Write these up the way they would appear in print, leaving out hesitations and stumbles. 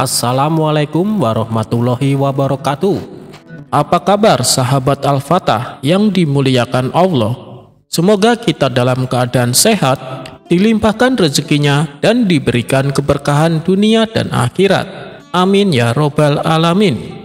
Assalamualaikum warahmatullahi wabarakatuh. Apa kabar sahabat Al-Fatah yang dimuliakan Allah? Semoga kita dalam keadaan sehat, dilimpahkan rezekinya dan diberikan keberkahan dunia dan akhirat. Amin ya robbal alamin.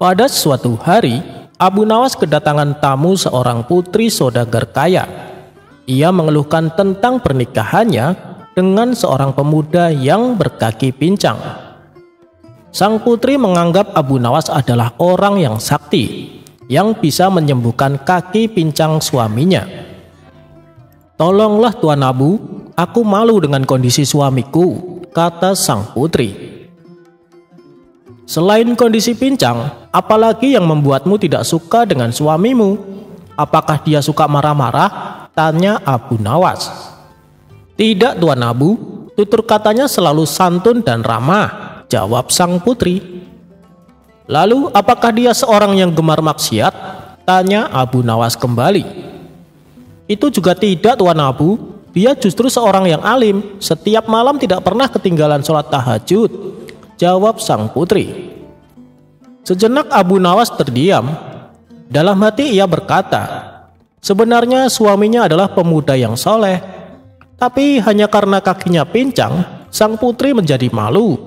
Pada suatu hari, Abu Nawas kedatangan tamu seorang putri saudagar kaya. Ia mengeluhkan tentang pernikahannya dengan seorang pemuda yang berkaki pincang. Sang putri menganggap Abu Nawas adalah orang yang sakti, yang bisa menyembuhkan kaki pincang suaminya. "Tolonglah Tuan Abu, aku malu dengan kondisi suamiku," kata sang putri. "Selain kondisi pincang, apalagi yang membuatmu tidak suka dengan suamimu? Apakah dia suka marah-marah?" tanya Abu Nawas. "Tidak Tuan Abu, tutur katanya selalu santun dan ramah," jawab sang putri. "Lalu apakah dia seorang yang gemar maksiat?" tanya Abu Nawas kembali. "Itu juga tidak Tuan Abu, dia justru seorang yang alim, setiap malam tidak pernah ketinggalan sholat tahajud," jawab sang putri. Sejenak Abu Nawas terdiam. Dalam hati ia berkata, sebenarnya suaminya adalah pemuda yang soleh, tapi hanya karena kakinya pincang, sang putri menjadi malu.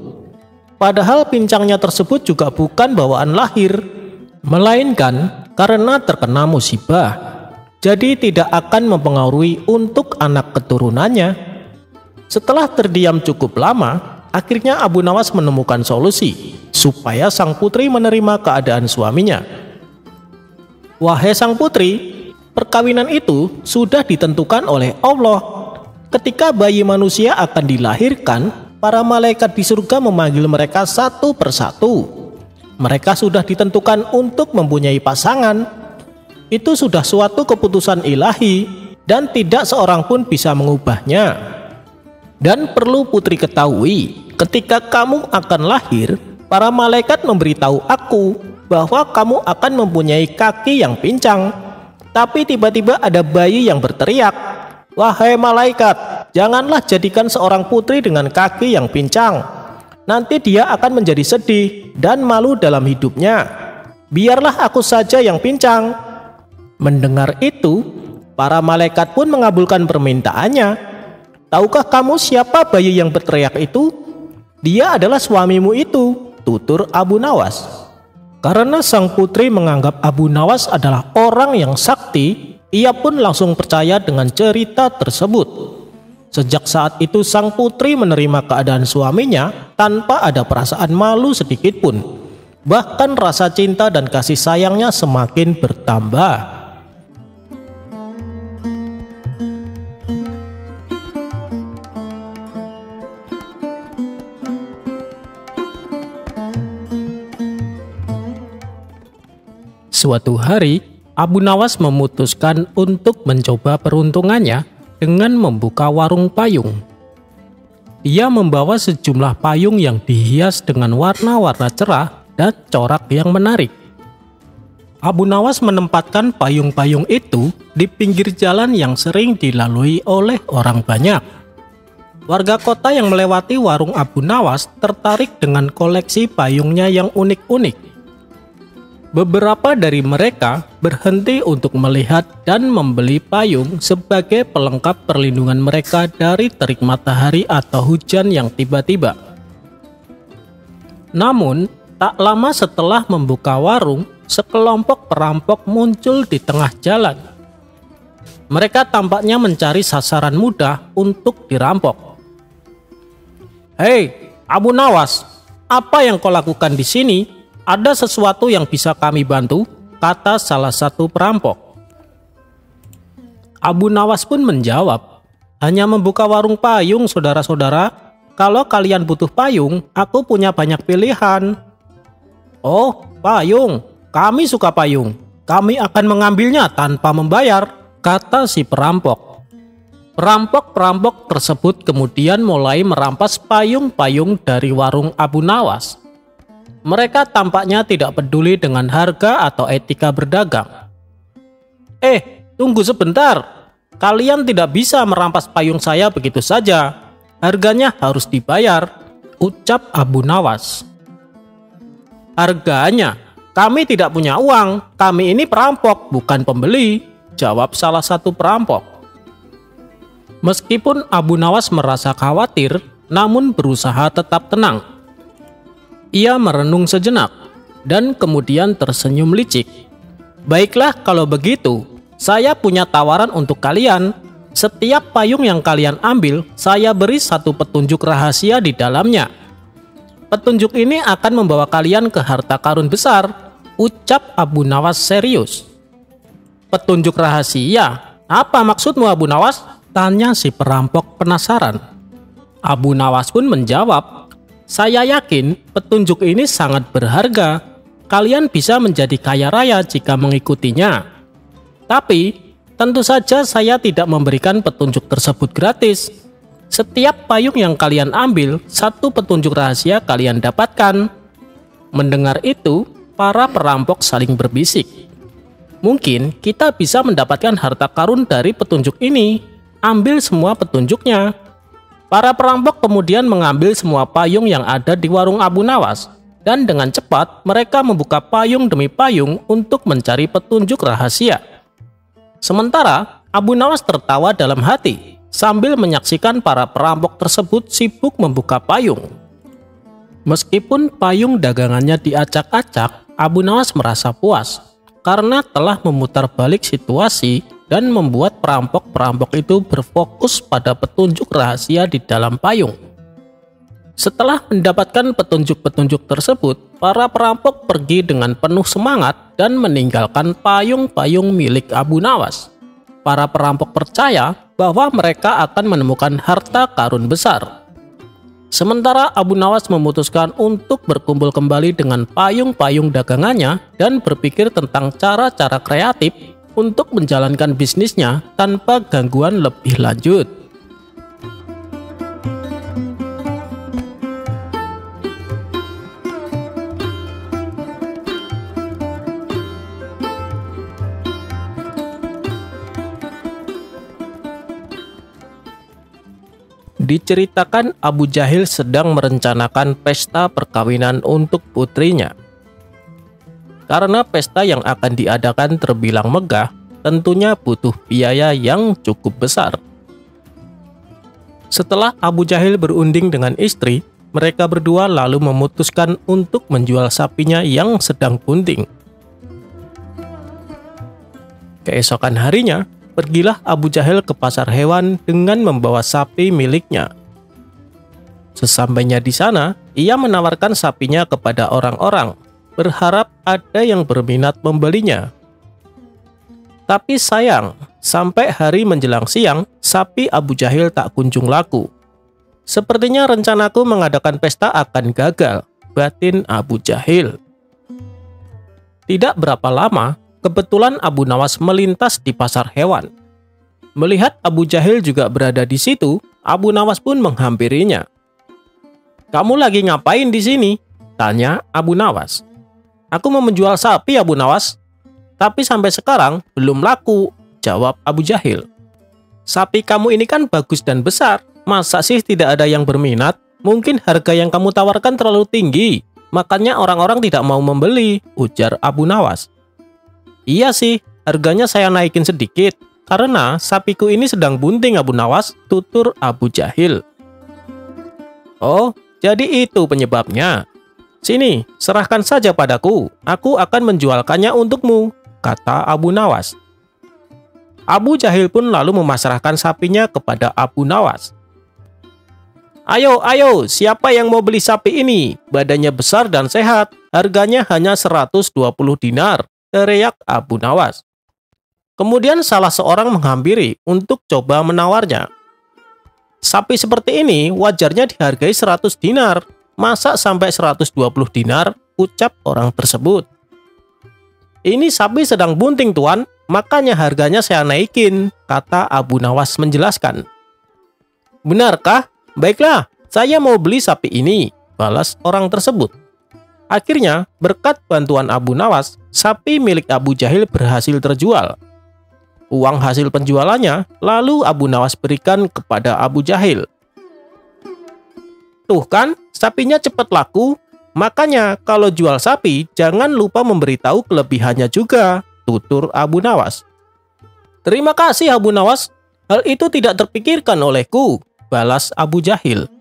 Padahal pincangnya tersebut juga bukan bawaan lahir, melainkan karena terkena musibah, jadi tidak akan mempengaruhi untuk anak keturunannya. Setelah terdiam cukup lama, akhirnya Abu Nawas menemukan solusi supaya sang putri menerima keadaan suaminya. "Wahai sang putri, perkawinan itu sudah ditentukan oleh Allah. Ketika bayi manusia akan dilahirkan, para malaikat di surga memanggil mereka satu persatu. Mereka sudah ditentukan untuk mempunyai pasangan. Itu sudah suatu keputusan ilahi dan tidak seorang pun bisa mengubahnya. Dan perlu putri ketahui, ketika kamu akan lahir, para malaikat memberitahu aku bahwa kamu akan mempunyai kaki yang pincang. Tapi tiba-tiba ada bayi yang berteriak, 'Wahai malaikat, janganlah jadikan seorang putri dengan kaki yang pincang. Nanti dia akan menjadi sedih dan malu dalam hidupnya. Biarlah aku saja yang pincang.' Mendengar itu, para malaikat pun mengabulkan permintaannya. "Tahukah kamu siapa bayi yang berteriak itu? Dia adalah suamimu itu," tutur Abu Nawas. Karena sang putri menganggap Abu Nawas adalah orang yang sakti, ia pun langsung percaya dengan cerita tersebut. Sejak saat itu sang putri menerima keadaan suaminya tanpa ada perasaan malu sedikit pun. Bahkan rasa cinta dan kasih sayangnya semakin bertambah. Suatu hari, Abu Nawas memutuskan untuk mencoba peruntungannya dengan membuka warung payung. Ia membawa sejumlah payung yang dihias dengan warna-warna cerah dan corak yang menarik. Abu Nawas menempatkan payung-payung itu di pinggir jalan yang sering dilalui oleh orang banyak. Warga kota yang melewati warung Abu Nawas tertarik dengan koleksi payungnya yang unik-unik. Beberapa dari mereka berhenti untuk melihat dan membeli payung sebagai pelengkap perlindungan mereka dari terik matahari atau hujan yang tiba-tiba. Namun, tak lama setelah membuka warung, sekelompok perampok muncul di tengah jalan. Mereka tampaknya mencari sasaran mudah untuk dirampok. "Hei, Abu Nawas, apa yang kau lakukan di sini? Ada sesuatu yang bisa kami bantu?" kata salah satu perampok. Abu Nawas pun menjawab, "Hanya membuka warung payung, saudara-saudara. Kalau kalian butuh payung, aku punya banyak pilihan." "Oh, payung. Kami suka payung. Kami akan mengambilnya tanpa membayar," kata si perampok. Perampok-perampok tersebut kemudian mulai merampas payung-payung dari warung Abu Nawas. Mereka tampaknya tidak peduli dengan harga atau etika berdagang. Tunggu sebentar. Kalian tidak bisa merampas payung saya begitu saja. Harganya harus dibayar, ucap Abu Nawas. Harganya? Kami tidak punya uang. Kami ini perampok, bukan pembeli, jawab salah satu perampok. Meskipun Abu Nawas merasa khawatir, namun berusaha tetap tenang. Ia merenung sejenak, dan kemudian tersenyum licik. Baiklah kalau begitu, saya punya tawaran untuk kalian. Setiap payung yang kalian ambil, saya beri satu petunjuk rahasia di dalamnya. Petunjuk ini akan membawa kalian ke harta karun besar, ucap Abu Nawas serius. Petunjuk rahasia? Apa maksudmu Abu Nawas? Tanya si perampok penasaran. Abu Nawas pun menjawab, saya yakin petunjuk ini sangat berharga. Kalian bisa menjadi kaya raya jika mengikutinya. Tapi, tentu saja saya tidak memberikan petunjuk tersebut gratis. Setiap payung yang kalian ambil, satu petunjuk rahasia kalian dapatkan. Mendengar itu, para perampok saling berbisik. Mungkin kita bisa mendapatkan harta karun dari petunjuk ini. Ambil semua petunjuknya. Para perampok kemudian mengambil semua payung yang ada di warung Abu Nawas. Dan dengan cepat, mereka membuka payung demi payung untuk mencari petunjuk rahasia. Sementara, Abu Nawas tertawa dalam hati sambil menyaksikan para perampok tersebut sibuk membuka payung. Meskipun payung dagangannya diacak-acak, Abu Nawas merasa puas karena telah memutar balik situasi dan membuat perampok-perampok itu berfokus pada petunjuk rahasia di dalam payung. Setelah mendapatkan petunjuk-petunjuk tersebut, para perampok pergi dengan penuh semangat dan meninggalkan payung-payung milik Abu Nawas. Para perampok percaya bahwa mereka akan menemukan harta karun besar. Sementara Abu Nawas memutuskan untuk berkumpul kembali dengan payung-payung dagangannya dan berpikir tentang cara-cara kreatif untuk menjalankan bisnisnya tanpa gangguan lebih lanjut. Diceritakan Abu Jahil sedang merencanakan pesta perkawinan untuk putrinya. Karena pesta yang akan diadakan terbilang megah, tentunya butuh biaya yang cukup besar. Setelah Abu Jahil berunding dengan istri, mereka berdua lalu memutuskan untuk menjual sapinya yang sedang bunting. Keesokan harinya, pergilah Abu Jahil ke pasar hewan dengan membawa sapi miliknya. Sesampainya di sana, ia menawarkan sapinya kepada orang-orang, berharap ada yang berminat membelinya. Tapi sayang, sampai hari menjelang siang, sapi Abu Jahil tak kunjung laku. Sepertinya rencanaku mengadakan pesta akan gagal, batin Abu Jahil. Tidak berapa lama, kebetulan Abu Nawas melintas di pasar hewan. Melihat Abu Jahil juga berada di situ, Abu Nawas pun menghampirinya. "Kamu lagi ngapain di sini?" tanya Abu Nawas. "Aku mau menjual sapi, Abu Nawas." "Tapi sampai sekarang belum laku," jawab Abu Jahil. "Sapi kamu ini kan bagus dan besar. Masa sih tidak ada yang berminat? Mungkin harga yang kamu tawarkan terlalu tinggi, makanya orang-orang tidak mau membeli," ujar Abu Nawas. "Iya sih, harganya saya naikin sedikit, karena sapiku ini sedang bunting, Abu Nawas," tutur Abu Jahil. "Oh, jadi itu penyebabnya. Sini, serahkan saja padaku. Aku akan menjualkannya untukmu," kata Abu Nawas. Abu Jahil pun lalu memasrahkan sapinya kepada Abu Nawas. Ayo, siapa yang mau beli sapi ini? Badannya besar dan sehat. Harganya hanya 120 dinar," teriak Abu Nawas. Kemudian salah seorang menghampiri untuk coba menawarnya. "Sapi seperti ini wajarnya dihargai 100 dinar. Masa sampai 120 dinar?" ucap orang tersebut. "Ini sapi sedang bunting, Tuan, makanya harganya saya naikin," kata Abu Nawas menjelaskan. "Benarkah? Baiklah, saya mau beli sapi ini," balas orang tersebut. Akhirnya, berkat bantuan Abu Nawas, sapi milik Abu Jahil berhasil terjual. Uang hasil penjualannya lalu Abu Nawas berikan kepada Abu Jahil. Tuh kan, sapinya cepat laku. Makanya kalau jual sapi, jangan lupa memberitahu kelebihannya juga, tutur Abu Nawas. Terima kasih Abu Nawas, hal itu tidak terpikirkan olehku, balas Abu Jahil.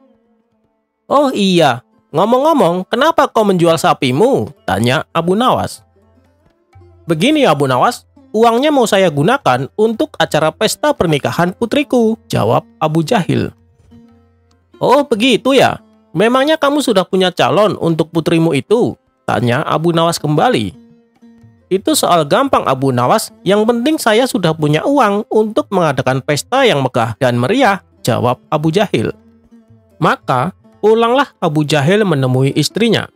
Oh iya, ngomong-ngomong, kenapa kau menjual sapimu? Tanya Abu Nawas. Begini Abu Nawas, uangnya mau saya gunakan untuk acara pesta pernikahan putriku, jawab Abu Jahil. Oh begitu ya, memangnya kamu sudah punya calon untuk putrimu itu? Tanya Abu Nawas kembali. Itu soal gampang Abu Nawas, yang penting saya sudah punya uang untuk mengadakan pesta yang megah dan meriah, jawab Abu Jahil. Maka, pulanglah Abu Jahil menemui istrinya.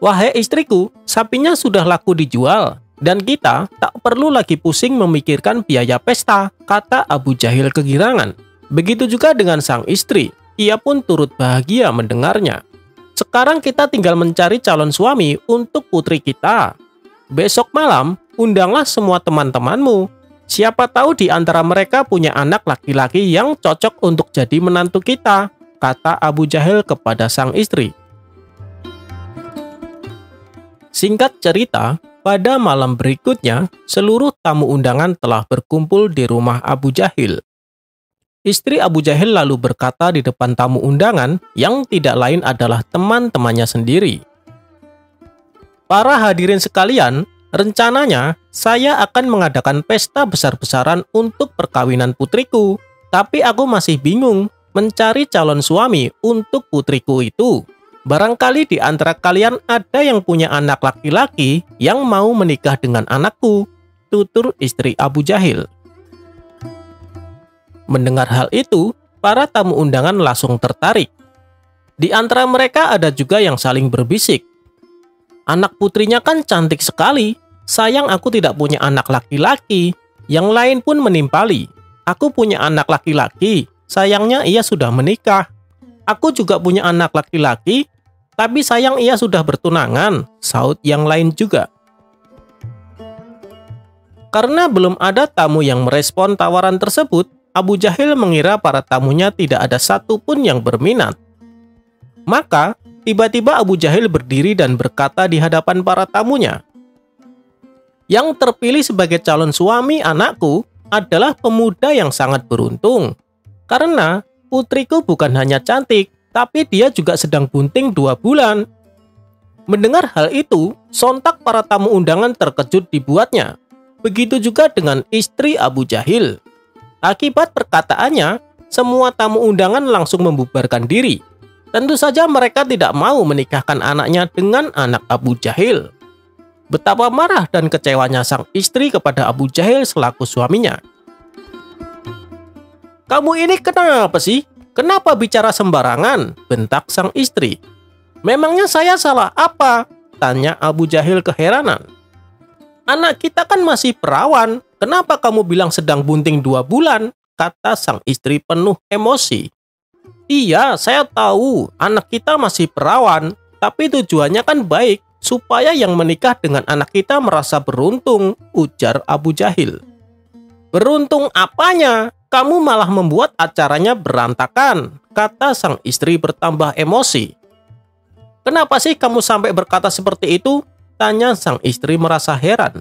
Wahai istriku, sapinya sudah laku dijual, dan kita tak perlu lagi pusing memikirkan biaya pesta, kata Abu Jahil kegirangan. Begitu juga dengan sang istri, ia pun turut bahagia mendengarnya. Sekarang kita tinggal mencari calon suami untuk putri kita. Besok malam, undanglah semua teman-temanmu. Siapa tahu di antara mereka punya anak laki-laki yang cocok untuk jadi menantu kita, kata Abu Jahil kepada sang istri. Singkat cerita, pada malam berikutnya, seluruh tamu undangan telah berkumpul di rumah Abu Jahil. Istri Abu Jahil lalu berkata di depan tamu undangan yang tidak lain adalah teman-temannya sendiri. Para hadirin sekalian, rencananya saya akan mengadakan pesta besar-besaran untuk perkawinan putriku, tapi aku masih bingung mencari calon suami untuk putriku itu. Barangkali di antara kalian ada yang punya anak laki-laki yang mau menikah dengan anakku, tutur istri Abu Jahil. Mendengar hal itu, para tamu undangan langsung tertarik. Di antara mereka ada juga yang saling berbisik. Anak putrinya kan cantik sekali, sayang aku tidak punya anak laki-laki. Yang lain pun menimpali. Aku punya anak laki-laki, sayangnya ia sudah menikah. Aku juga punya anak laki-laki, tapi sayang ia sudah bertunangan, saut yang lain juga. Karena belum ada tamu yang merespon tawaran tersebut, Abu Jahil mengira para tamunya tidak ada satupun yang berminat. Maka, tiba-tiba Abu Jahil berdiri dan berkata di hadapan para tamunya, "Yang terpilih sebagai calon suami anakku adalah pemuda yang sangat beruntung. Karena putriku bukan hanya cantik, tapi dia juga sedang bunting 2 bulan. Mendengar hal itu, sontak para tamu undangan terkejut dibuatnya. Begitu juga dengan istri Abu Jahil. Akibat perkataannya, semua tamu undangan langsung membubarkan diri. Tentu saja mereka tidak mau menikahkan anaknya dengan anak Abu Jahil. Betapa marah dan kecewanya sang istri kepada Abu Jahil selaku suaminya. "Kamu ini kenapa sih? Kenapa bicara sembarangan?" bentak sang istri. "Memangnya saya salah apa?" tanya Abu Jahil keheranan. "Anak kita kan masih perawan, kenapa kamu bilang sedang bunting 2 bulan? Kata sang istri penuh emosi. "Iya, saya tahu anak kita masih perawan, tapi tujuannya kan baik, supaya yang menikah dengan anak kita merasa beruntung," ujar Abu Jahil. "Beruntung apanya? Kamu malah membuat acaranya berantakan," kata sang istri bertambah emosi. "Kenapa sih kamu sampai berkata seperti itu?" tanya sang istri merasa heran.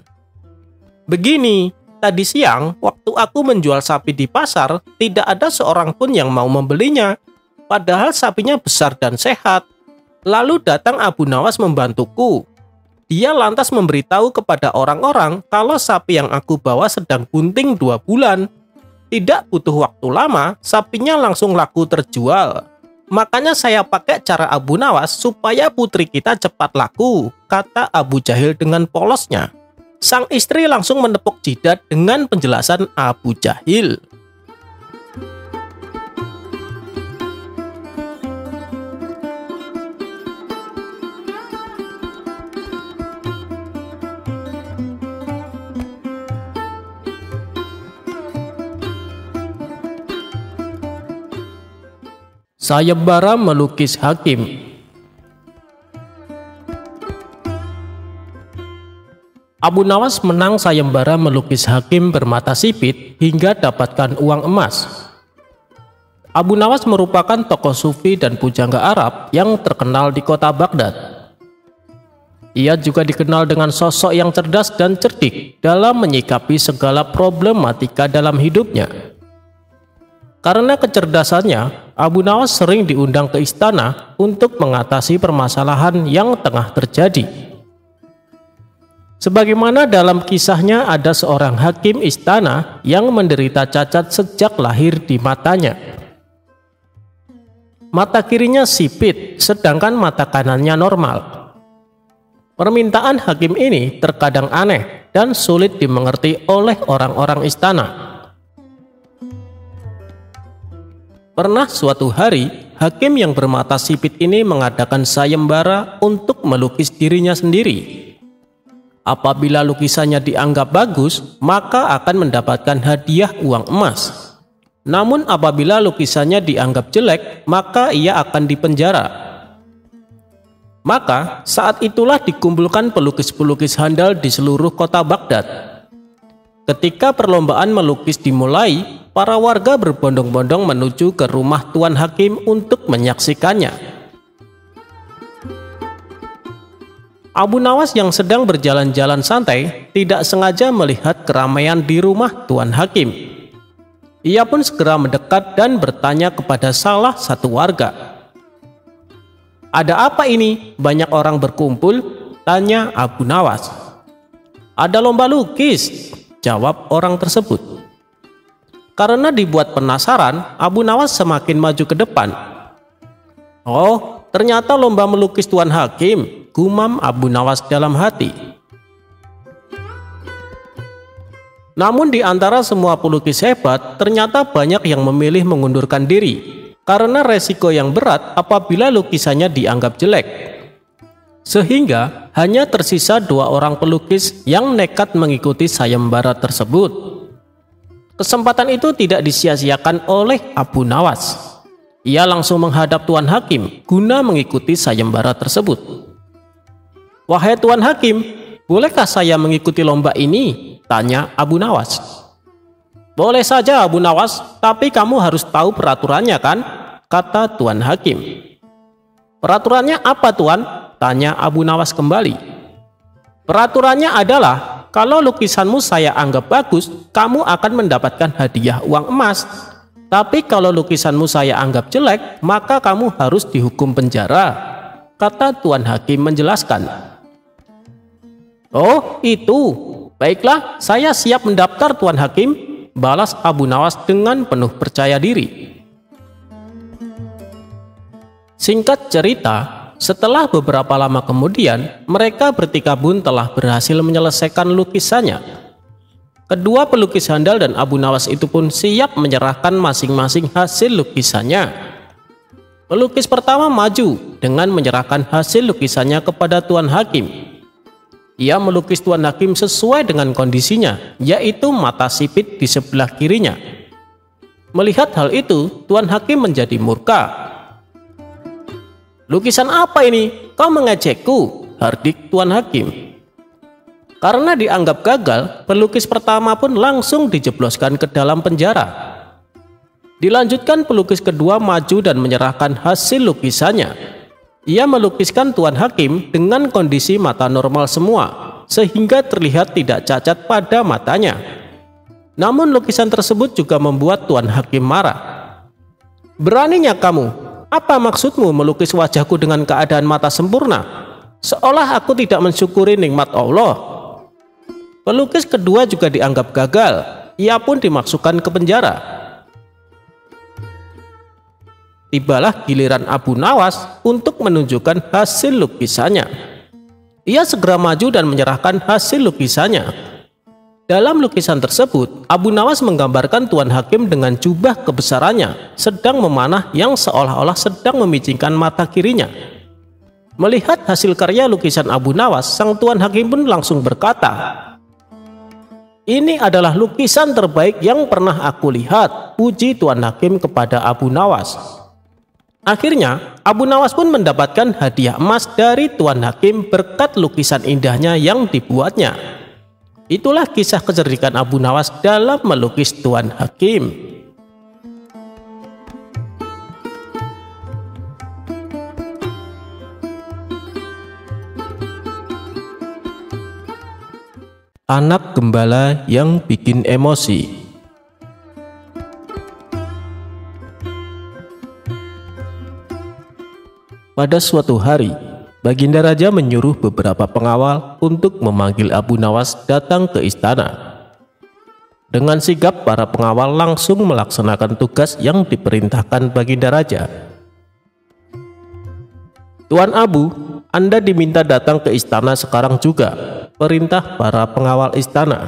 "Begini, tadi siang waktu aku menjual sapi di pasar, tidak ada seorang pun yang mau membelinya. Padahal sapinya besar dan sehat. Lalu datang Abu Nawas membantuku. Dia lantas memberitahu kepada orang-orang kalau sapi yang aku bawa sedang bunting 2 bulan. Tidak butuh waktu lama, sapinya langsung laku terjual. Makanya saya pakai cara Abu Nawas supaya putri kita cepat laku," kata Abu Jahil dengan polosnya. Sang istri langsung menepuk jidat dengan penjelasan Abu Jahil. Sayembara melukis hakim. Abu Nawas menang sayembara melukis Hakim bermata sipit hingga dapatkan uang emas. Abu Nawas merupakan tokoh sufi dan pujangga Arab yang terkenal di kota Baghdad. Ia juga dikenal dengan sosok yang cerdas dan cerdik dalam menyikapi segala problematika dalam hidupnya. Karena kecerdasannya, Abu Nawas sering diundang ke istana untuk mengatasi permasalahan yang tengah terjadi. Sebagaimana dalam kisahnya, ada seorang hakim istana yang menderita cacat sejak lahir di matanya. Mata kirinya sipit, sedangkan mata kanannya normal. Permintaan hakim ini terkadang aneh dan sulit dimengerti oleh orang-orang istana. Pernah suatu hari, hakim yang bermata sipit ini mengadakan sayembara untuk melukis dirinya sendiri. Apabila lukisannya dianggap bagus, maka akan mendapatkan hadiah uang emas. Namun apabila lukisannya dianggap jelek, maka ia akan dipenjara. Maka saat itulah dikumpulkan pelukis-pelukis handal di seluruh kota Baghdad. Ketika perlombaan melukis dimulai, para warga berbondong-bondong menuju ke rumah Tuan Hakim untuk menyaksikannya. Abu Nawas yang sedang berjalan-jalan santai tidak sengaja melihat keramaian di rumah Tuan Hakim. Ia pun segera mendekat dan bertanya kepada salah satu warga. "Ada apa ini? Banyak orang berkumpul?" tanya Abu Nawas. "Ada lomba lukis," jawab orang tersebut. Karena dibuat penasaran, Abu Nawas semakin maju ke depan. "Oh, ternyata lomba melukis Tuan Hakim," gumam Abu Nawas dalam hati. Namun di antara semua pelukis hebat, ternyata banyak yang memilih mengundurkan diri karena resiko yang berat apabila lukisannya dianggap jelek. Sehingga hanya tersisa 2 orang pelukis yang nekat mengikuti sayembara tersebut. Kesempatan itu tidak disia-siakan oleh Abu Nawas. Ia langsung menghadap Tuan Hakim guna mengikuti sayembara tersebut. "Wahai Tuan Hakim, bolehkah saya mengikuti lomba ini?" tanya Abu Nawas. "Boleh saja Abu Nawas, tapi kamu harus tahu peraturannya kan?" kata Tuan Hakim. "Peraturannya apa Tuan?" tanya Abu Nawas kembali. "Peraturannya adalah kalau lukisanmu saya anggap bagus, kamu akan mendapatkan hadiah uang emas. Tapi kalau lukisanmu saya anggap jelek, maka kamu harus dihukum penjara," kata Tuan Hakim menjelaskan. "Oh, itu. Baiklah, saya siap mendaftar Tuan Hakim," balas Abu Nawas dengan penuh percaya diri. Singkat cerita, setelah beberapa lama kemudian, mereka bertikabun telah berhasil menyelesaikan lukisannya. Kedua pelukis handal dan Abu Nawas itu pun siap menyerahkan masing-masing hasil lukisannya. Pelukis pertama maju dengan menyerahkan hasil lukisannya kepada Tuan Hakim. Ia melukis Tuan Hakim sesuai dengan kondisinya, yaitu mata sipit di sebelah kirinya. Melihat hal itu, Tuan Hakim menjadi murka. "Lukisan apa ini? Kau mengejekku," hardik Tuan Hakim. Karena dianggap gagal, pelukis pertama pun langsung dijebloskan ke dalam penjara. Dilanjutkan pelukis kedua maju dan menyerahkan hasil lukisannya. Ia melukiskan Tuan Hakim dengan kondisi mata normal semua, sehingga terlihat tidak cacat pada matanya. Namun lukisan tersebut juga membuat Tuan Hakim marah. "Beraninya kamu, apa maksudmu melukis wajahku dengan keadaan mata sempurna? Seolah aku tidak mensyukuri nikmat Allah." Pelukis kedua juga dianggap gagal, ia pun dimasukkan ke penjara. Tibalah giliran Abu Nawas untuk menunjukkan hasil lukisannya. Ia segera maju dan menyerahkan hasil lukisannya. Dalam lukisan tersebut, Abu Nawas menggambarkan Tuan Hakim dengan jubah kebesarannya sedang memanah yang seolah-olah sedang memicingkan mata kirinya. Melihat hasil karya lukisan Abu Nawas, sang Tuan Hakim pun langsung berkata, "Ini adalah lukisan terbaik yang pernah aku lihat," puji Tuan Hakim kepada Abu Nawas. Akhirnya, Abu Nawas pun mendapatkan hadiah emas dari Tuan Hakim berkat lukisan indahnya yang dibuatnya. Itulah kisah kecerdikan Abu Nawas dalam melukis Tuan Hakim. Anak gembala yang bikin emosi. Pada suatu hari, Baginda Raja menyuruh beberapa pengawal untuk memanggil Abu Nawas datang ke istana. Dengan sigap, para pengawal langsung melaksanakan tugas yang diperintahkan Baginda Raja. "Tuan Abu, Anda diminta datang ke istana sekarang juga," perintah para pengawal istana.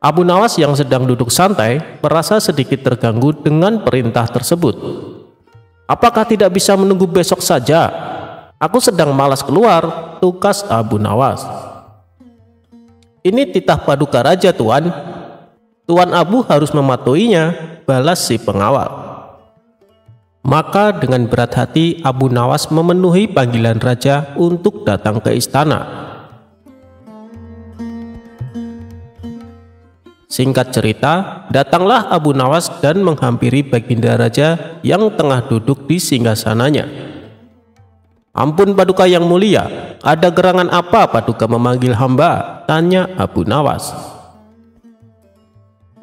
Abu Nawas yang sedang duduk santai merasa sedikit terganggu dengan perintah tersebut. "Apakah tidak bisa menunggu besok saja? Aku sedang malas keluar," tukas Abu Nawas. "Ini titah paduka raja, Tuan. Tuan Abu harus mematuhinya," balas si pengawal. Maka dengan berat hati Abu Nawas memenuhi panggilan raja untuk datang ke istana. Singkat cerita, datanglah Abu Nawas dan menghampiri Baginda Raja yang tengah duduk di singgasananya. "Ampun paduka yang mulia, ada gerangan apa paduka memanggil hamba?" tanya Abu Nawas.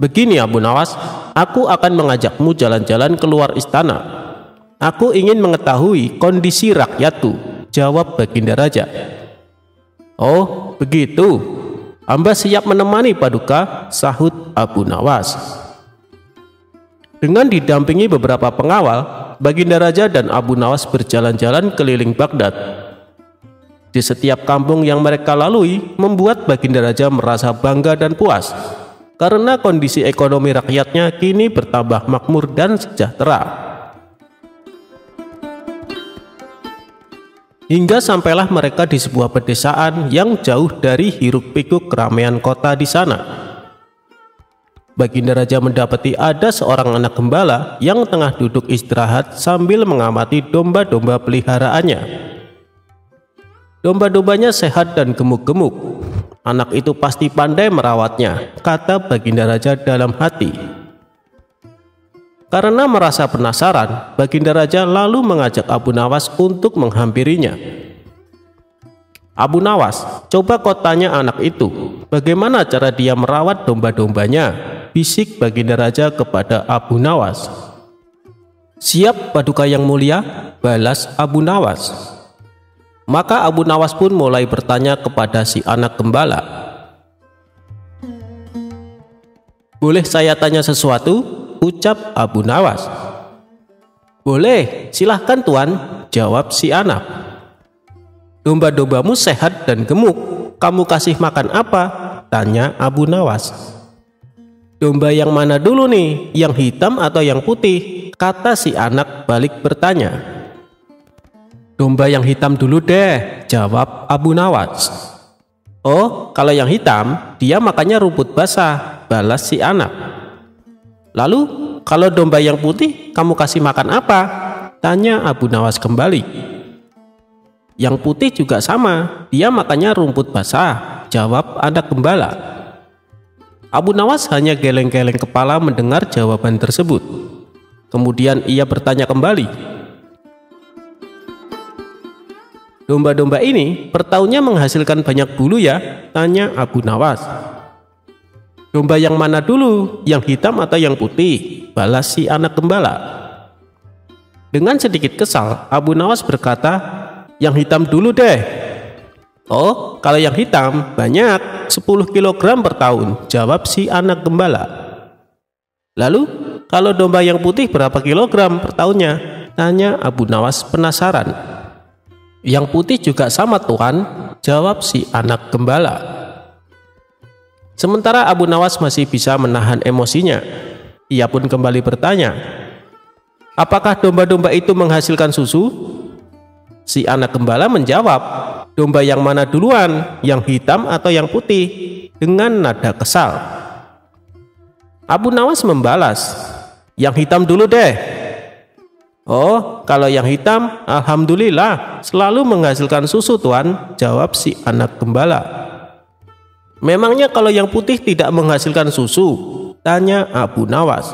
"Begini Abu Nawas, aku akan mengajakmu jalan-jalan keluar istana. Aku ingin mengetahui kondisi rakyatku," jawab Baginda Raja. "Oh, begitu. Hamba siap menemani paduka," sahut Abu Nawas. Dengan didampingi beberapa pengawal, Baginda Raja dan Abu Nawas berjalan-jalan keliling Baghdad. Di setiap kampung yang mereka lalui membuat Baginda Raja merasa bangga dan puas karena kondisi ekonomi rakyatnya kini bertambah makmur dan sejahtera. Hingga sampailah mereka di sebuah pedesaan yang jauh dari hiruk-pikuk keramaian kota di sana. Baginda Raja mendapati ada seorang anak gembala yang tengah duduk istirahat sambil mengamati domba-domba peliharaannya. Domba-dombanya sehat dan gemuk-gemuk. "Anak itu pasti pandai merawatnya," kata Baginda Raja dalam hati. Karena merasa penasaran, Baginda Raja lalu mengajak Abu Nawas untuk menghampirinya. "Abu Nawas, coba kau tanya anak itu, bagaimana cara dia merawat domba-dombanya?" bisik Baginda Raja kepada Abu Nawas. "Siap paduka yang mulia," balas Abu Nawas. Maka Abu Nawas pun mulai bertanya kepada si anak gembala. "Boleh saya tanya sesuatu?" ucap Abu Nawas. "Boleh, silahkan Tuan," jawab si anak. "Domba-dombamu sehat dan gemuk. Kamu kasih makan apa?" tanya Abu Nawas. "Domba yang mana dulu nih, yang hitam atau yang putih?" kata si anak balik bertanya. "Domba yang hitam dulu deh," jawab Abu Nawas. "Oh, kalau yang hitam, dia makannya rumput basah," balas si anak. "Lalu, kalau domba yang putih, kamu kasih makan apa?" tanya Abu Nawas kembali. "Yang putih juga sama, dia makannya rumput basah," jawab anak gembala. Abu Nawas hanya geleng-geleng kepala mendengar jawaban tersebut. Kemudian ia bertanya kembali. "Domba-domba ini per tahunnya menghasilkan banyak bulu ya?" tanya Abu Nawas. "Domba yang mana dulu, yang hitam atau yang putih?" balas si anak gembala. Dengan sedikit kesal, Abu Nawas berkata, "Yang hitam dulu deh." "Oh, kalau yang hitam banyak, 10 kg per tahun," jawab si anak gembala. "Lalu, kalau domba yang putih berapa kilogram per tahunnya?" tanya Abu Nawas penasaran. "Yang putih juga sama Tuan," jawab si anak gembala. Sementara Abu Nawas masih bisa menahan emosinya, ia pun kembali bertanya, "Apakah domba-domba itu menghasilkan susu?" Si anak gembala menjawab, "Domba yang mana duluan, yang hitam atau yang putih?" dengan nada kesal. Abu Nawas membalas, "Yang hitam dulu deh." "Oh, kalau yang hitam, alhamdulillah, selalu menghasilkan susu Tuan," jawab si anak gembala. Memangnya kalau yang putih tidak menghasilkan susu? Tanya Abu Nawas.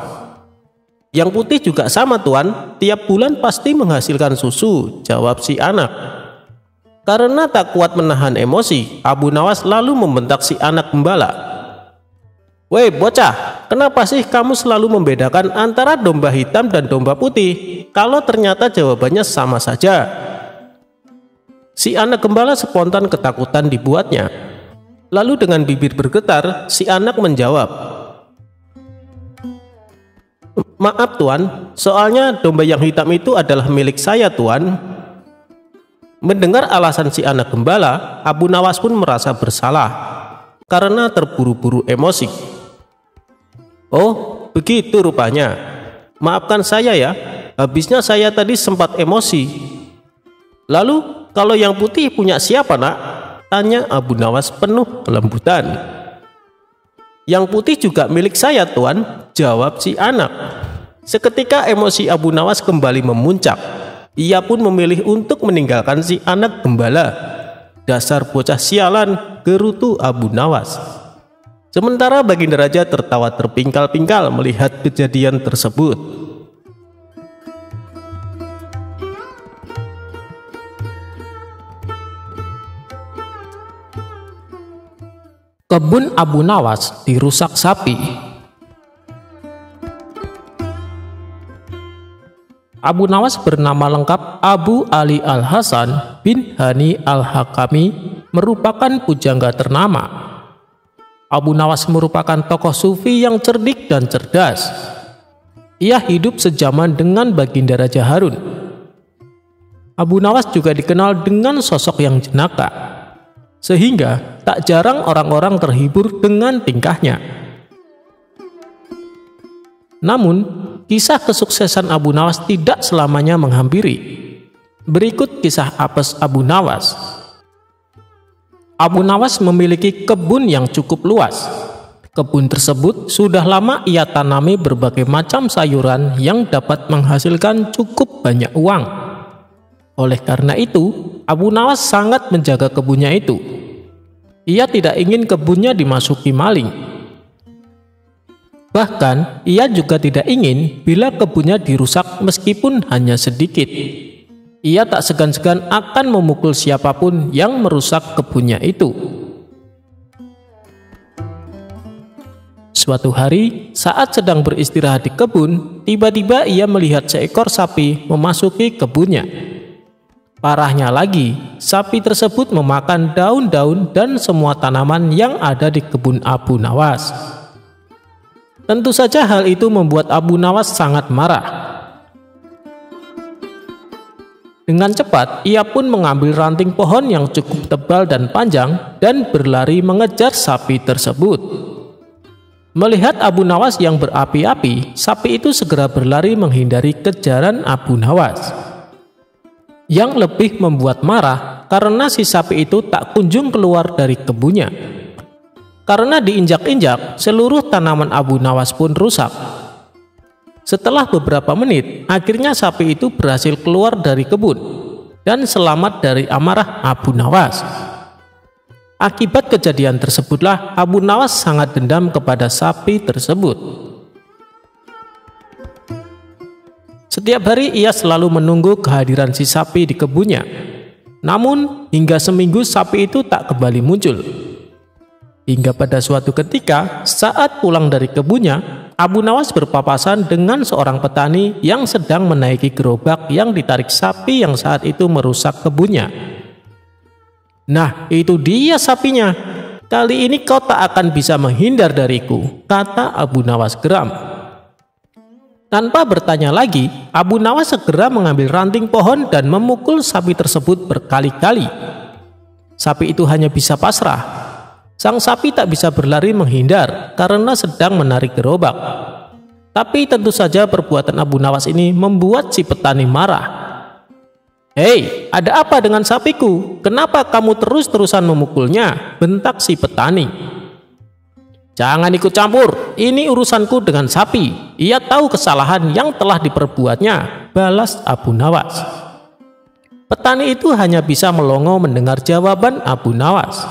Yang putih juga sama tuan, tiap bulan pasti menghasilkan susu, jawab si anak. Karena tak kuat menahan emosi, Abu Nawas lalu membentak si anak gembala. Woi bocah, kenapa sih kamu selalu membedakan antara domba hitam dan domba putih, kalau ternyata jawabannya sama saja? Si anak gembala spontan ketakutan dibuatnya. Lalu dengan bibir bergetar, si anak menjawab, maaf tuan, soalnya domba yang hitam itu adalah milik saya tuan. Mendengar alasan si anak gembala, Abu Nawas pun merasa bersalah karena terburu-buru emosi. Oh, begitu rupanya. Maafkan saya ya, habisnya saya tadi sempat emosi. Lalu, kalau yang putih punya siapa nak? Tanya Abu Nawas penuh kelembutan. Yang putih juga milik saya tuan, jawab si anak. Seketika emosi Abu Nawas kembali memuncak. Ia pun memilih untuk meninggalkan si anak gembala. Dasar bocah sialan, gerutu Abu Nawas. Sementara Baginda Raja tertawa terpingkal-pingkal melihat kejadian tersebut. Kebun Abu Nawas dirusak sapi. Abu Nawas bernama lengkap Abu Ali Al-Hasan bin Hani Al-Hakami, merupakan pujangga ternama. Abu Nawas merupakan tokoh sufi yang cerdik dan cerdas. Ia hidup sejaman dengan Baginda Raja Harun. Abu Nawas juga dikenal dengan sosok yang jenaka, sehingga tak jarang orang-orang terhibur dengan tingkahnya. Namun, kisah kesuksesan Abu Nawas tidak selamanya menghampiri. Berikut kisah apes Abu Nawas. Abu Nawas memiliki kebun yang cukup luas. Kebun tersebut sudah lama ia tanami berbagai macam sayuran yang dapat menghasilkan cukup banyak uang. Oleh karena itu, Abu Nawas sangat menjaga kebunnya itu. Ia tidak ingin kebunnya dimasuki maling. Bahkan, ia juga tidak ingin bila kebunnya dirusak meskipun hanya sedikit. Ia tak segan-segan akan memukul siapapun yang merusak kebunnya itu. Suatu hari, saat sedang beristirahat di kebun, tiba-tiba ia melihat seekor sapi memasuki kebunnya. Parahnya lagi, sapi tersebut memakan daun-daun dan semua tanaman yang ada di kebun Abu Nawas. Tentu saja hal itu membuat Abu Nawas sangat marah. Dengan cepat, ia pun mengambil ranting pohon yang cukup tebal dan panjang dan berlari mengejar sapi tersebut. Melihat Abu Nawas yang berapi-api, sapi itu segera berlari menghindari kejaran Abu Nawas. Yang lebih membuat marah karena si sapi itu tak kunjung keluar dari kebunnya. Karena diinjak-injak, seluruh tanaman Abu Nawas pun rusak. Setelah beberapa menit, akhirnya sapi itu berhasil keluar dari kebun dan selamat dari amarah Abu Nawas. Akibat kejadian tersebutlah Abu Nawas sangat dendam kepada sapi tersebut. Setiap hari ia selalu menunggu kehadiran si sapi di kebunnya. Namun hingga seminggu sapi itu tak kembali muncul. Hingga pada suatu ketika saat pulang dari kebunnya, Abu Nawas berpapasan dengan seorang petani yang sedang menaiki gerobak yang ditarik sapi yang saat itu merusak kebunnya. Nah, itu dia sapinya. Kali ini kau tak akan bisa menghindar dariku, kata Abu Nawas geram. Tanpa bertanya lagi, Abu Nawas segera mengambil ranting pohon dan memukul sapi tersebut berkali-kali. Sapi itu hanya bisa pasrah. Sang sapi tak bisa berlari menghindar karena sedang menarik gerobak. Tapi tentu saja perbuatan Abu Nawas ini membuat si petani marah. Hei, ada apa dengan sapiku? Kenapa kamu terus-terusan memukulnya? Bentak si petani. Jangan ikut campur, ini urusanku dengan sapi. Ia tahu kesalahan yang telah diperbuatnya, balas Abu Nawas. Petani itu hanya bisa melongo mendengar jawaban Abu Nawas.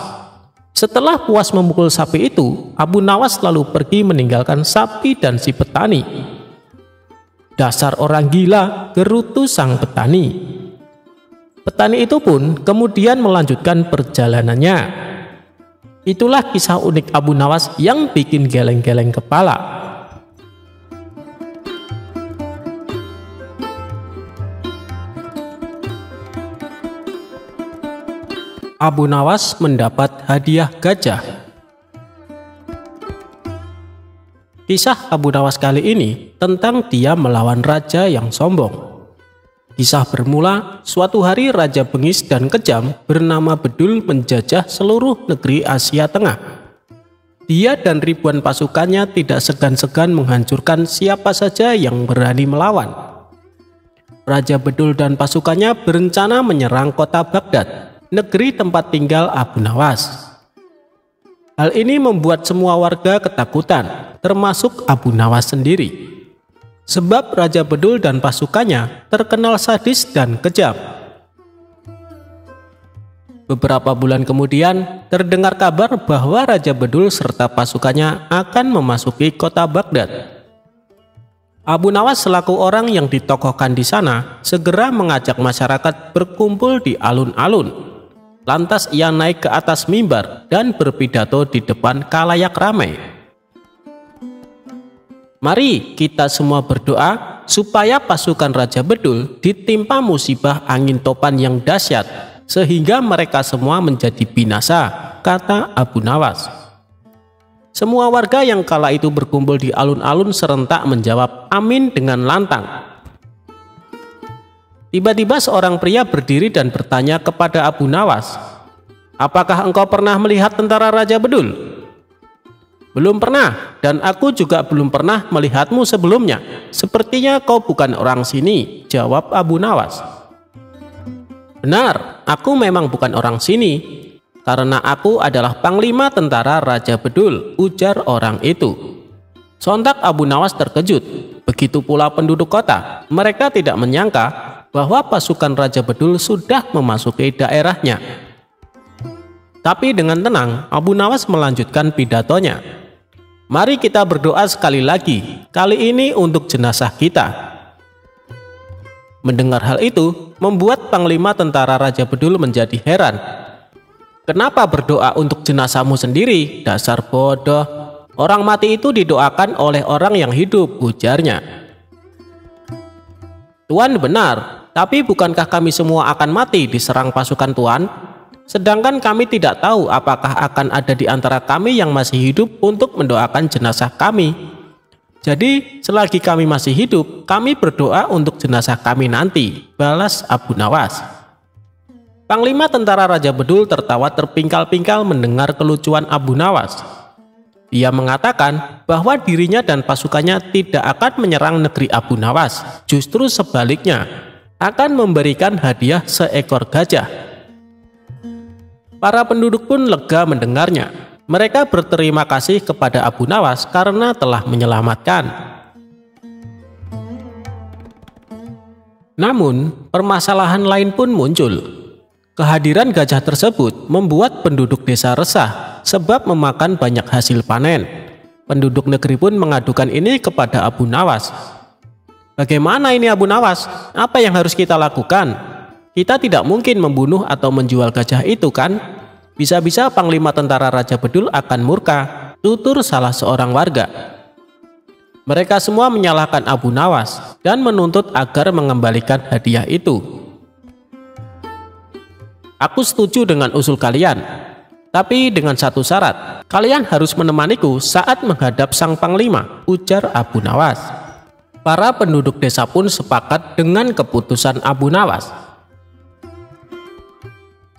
Setelah puas memukul sapi itu, Abu Nawas lalu pergi meninggalkan sapi dan si petani. "Dasar orang gila," gerutu sang petani. Petani itu pun kemudian melanjutkan perjalanannya. Itulah kisah unik Abu Nawas yang bikin geleng-geleng kepala. Abu Nawas mendapat hadiah gajah. Kisah Abu Nawas kali ini tentang dia melawan raja yang sombong. Kisah bermula suatu hari raja bengis dan kejam bernama Bedul menjajah seluruh negeri Asia Tengah. Dia dan ribuan pasukannya tidak segan-segan menghancurkan siapa saja yang berani melawan. Raja Bedul dan pasukannya berencana menyerang kota Baghdad, negeri tempat tinggal Abu Nawas. Hal ini membuat semua warga ketakutan, termasuk Abu Nawas sendiri. Sebab Raja Bedul dan pasukannya terkenal sadis dan kejam. Beberapa bulan kemudian, terdengar kabar bahwa Raja Bedul serta pasukannya akan memasuki kota Baghdad. Abu Nawas selaku orang yang ditokohkan di sana, segera mengajak masyarakat berkumpul di alun-alun. Lantas ia naik ke atas mimbar dan berpidato di depan khalayak ramai. "Mari kita semua berdoa supaya pasukan Raja Bedul ditimpa musibah angin topan yang dahsyat sehingga mereka semua menjadi binasa," kata Abu Nawas. Semua warga yang kala itu berkumpul di alun-alun serentak menjawab amin dengan lantang. Tiba-tiba seorang pria berdiri dan bertanya kepada Abu Nawas, "Apakah engkau pernah melihat tentara Raja Bedul?" "Belum pernah, dan aku juga belum pernah melihatmu sebelumnya. Sepertinya kau bukan orang sini," jawab Abu Nawas. "Benar, aku memang bukan orang sini, karena aku adalah panglima tentara Raja Bedul," ujar orang itu. Sontak Abu Nawas terkejut. Begitu pula penduduk kota. Mereka tidak menyangka bahwa pasukan Raja Bedul sudah memasuki daerahnya. Tapi dengan tenang, Abu Nawas melanjutkan pidatonya. "Mari kita berdoa sekali lagi, kali ini untuk jenazah kita." Mendengar hal itu, membuat panglima tentara Raja Bedul menjadi heran. "Kenapa berdoa untuk jenazahmu sendiri? Dasar bodoh. Orang mati itu didoakan oleh orang yang hidup," ujarnya. "Tuan benar, tapi bukankah kami semua akan mati diserang pasukan Tuan? Sedangkan kami tidak tahu apakah akan ada di antara kami yang masih hidup untuk mendoakan jenazah kami. Jadi selagi kami masih hidup, kami berdoa untuk jenazah kami nanti," balas Abu Nawas. Panglima tentara Raja Bedul tertawa terpingkal-pingkal mendengar kelucuan Abu Nawas. Dia mengatakan bahwa dirinya dan pasukannya tidak akan menyerang negeri Abu Nawas, justru sebaliknya, akan memberikan hadiah seekor gajah. Para penduduk pun lega mendengarnya. Mereka berterima kasih kepada Abu Nawas karena telah menyelamatkan. Namun, permasalahan lain pun muncul. Kehadiran gajah tersebut membuat penduduk desa resah sebab memakan banyak hasil panen. Penduduk negeri pun mengadukan ini kepada Abu Nawas. "Bagaimana ini Abu Nawas? Apa yang harus kita lakukan? Kita tidak mungkin membunuh atau menjual gajah itu kan? Bisa-bisa panglima tentara Raja Bedul akan murka," tutur salah seorang warga. Mereka semua menyalahkan Abu Nawas dan menuntut agar mengembalikan hadiah itu. "Aku setuju dengan usul kalian, tapi dengan satu syarat. Kalian harus menemaniku saat menghadap sang panglima," ujar Abu Nawas. Para penduduk desa pun sepakat dengan keputusan Abu Nawas.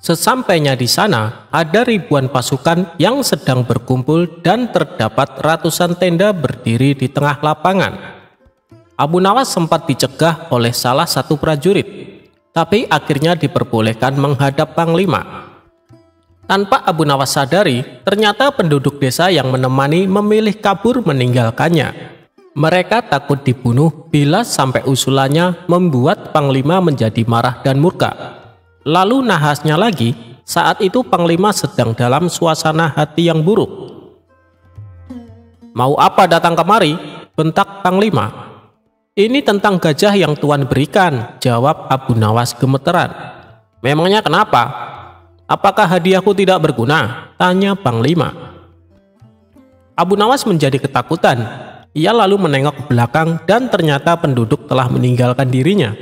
Sesampainya di sana, ada ribuan pasukan yang sedang berkumpul dan terdapat ratusan tenda berdiri di tengah lapangan. Abu Nawas sempat dicegah oleh salah satu prajurit, tapi akhirnya diperbolehkan menghadap panglima. Tanpa Abu Nawas sadari, ternyata penduduk desa yang menemani memilih kabur meninggalkannya. Mereka takut dibunuh bila sampai usulannya membuat panglima menjadi marah dan murka. Lalu nahasnya lagi, Saat itu Panglima sedang dalam suasana hati yang buruk. "Mau apa datang kemari?" bentak Panglima. "Ini tentang gajah yang Tuan berikan," jawab Abu Nawas gemeteran. "Memangnya kenapa? Apakah hadiahku tidak berguna?" tanya Panglima. Abu Nawas menjadi ketakutan. Ia lalu menengok ke belakang dan ternyata penduduk telah meninggalkan dirinya.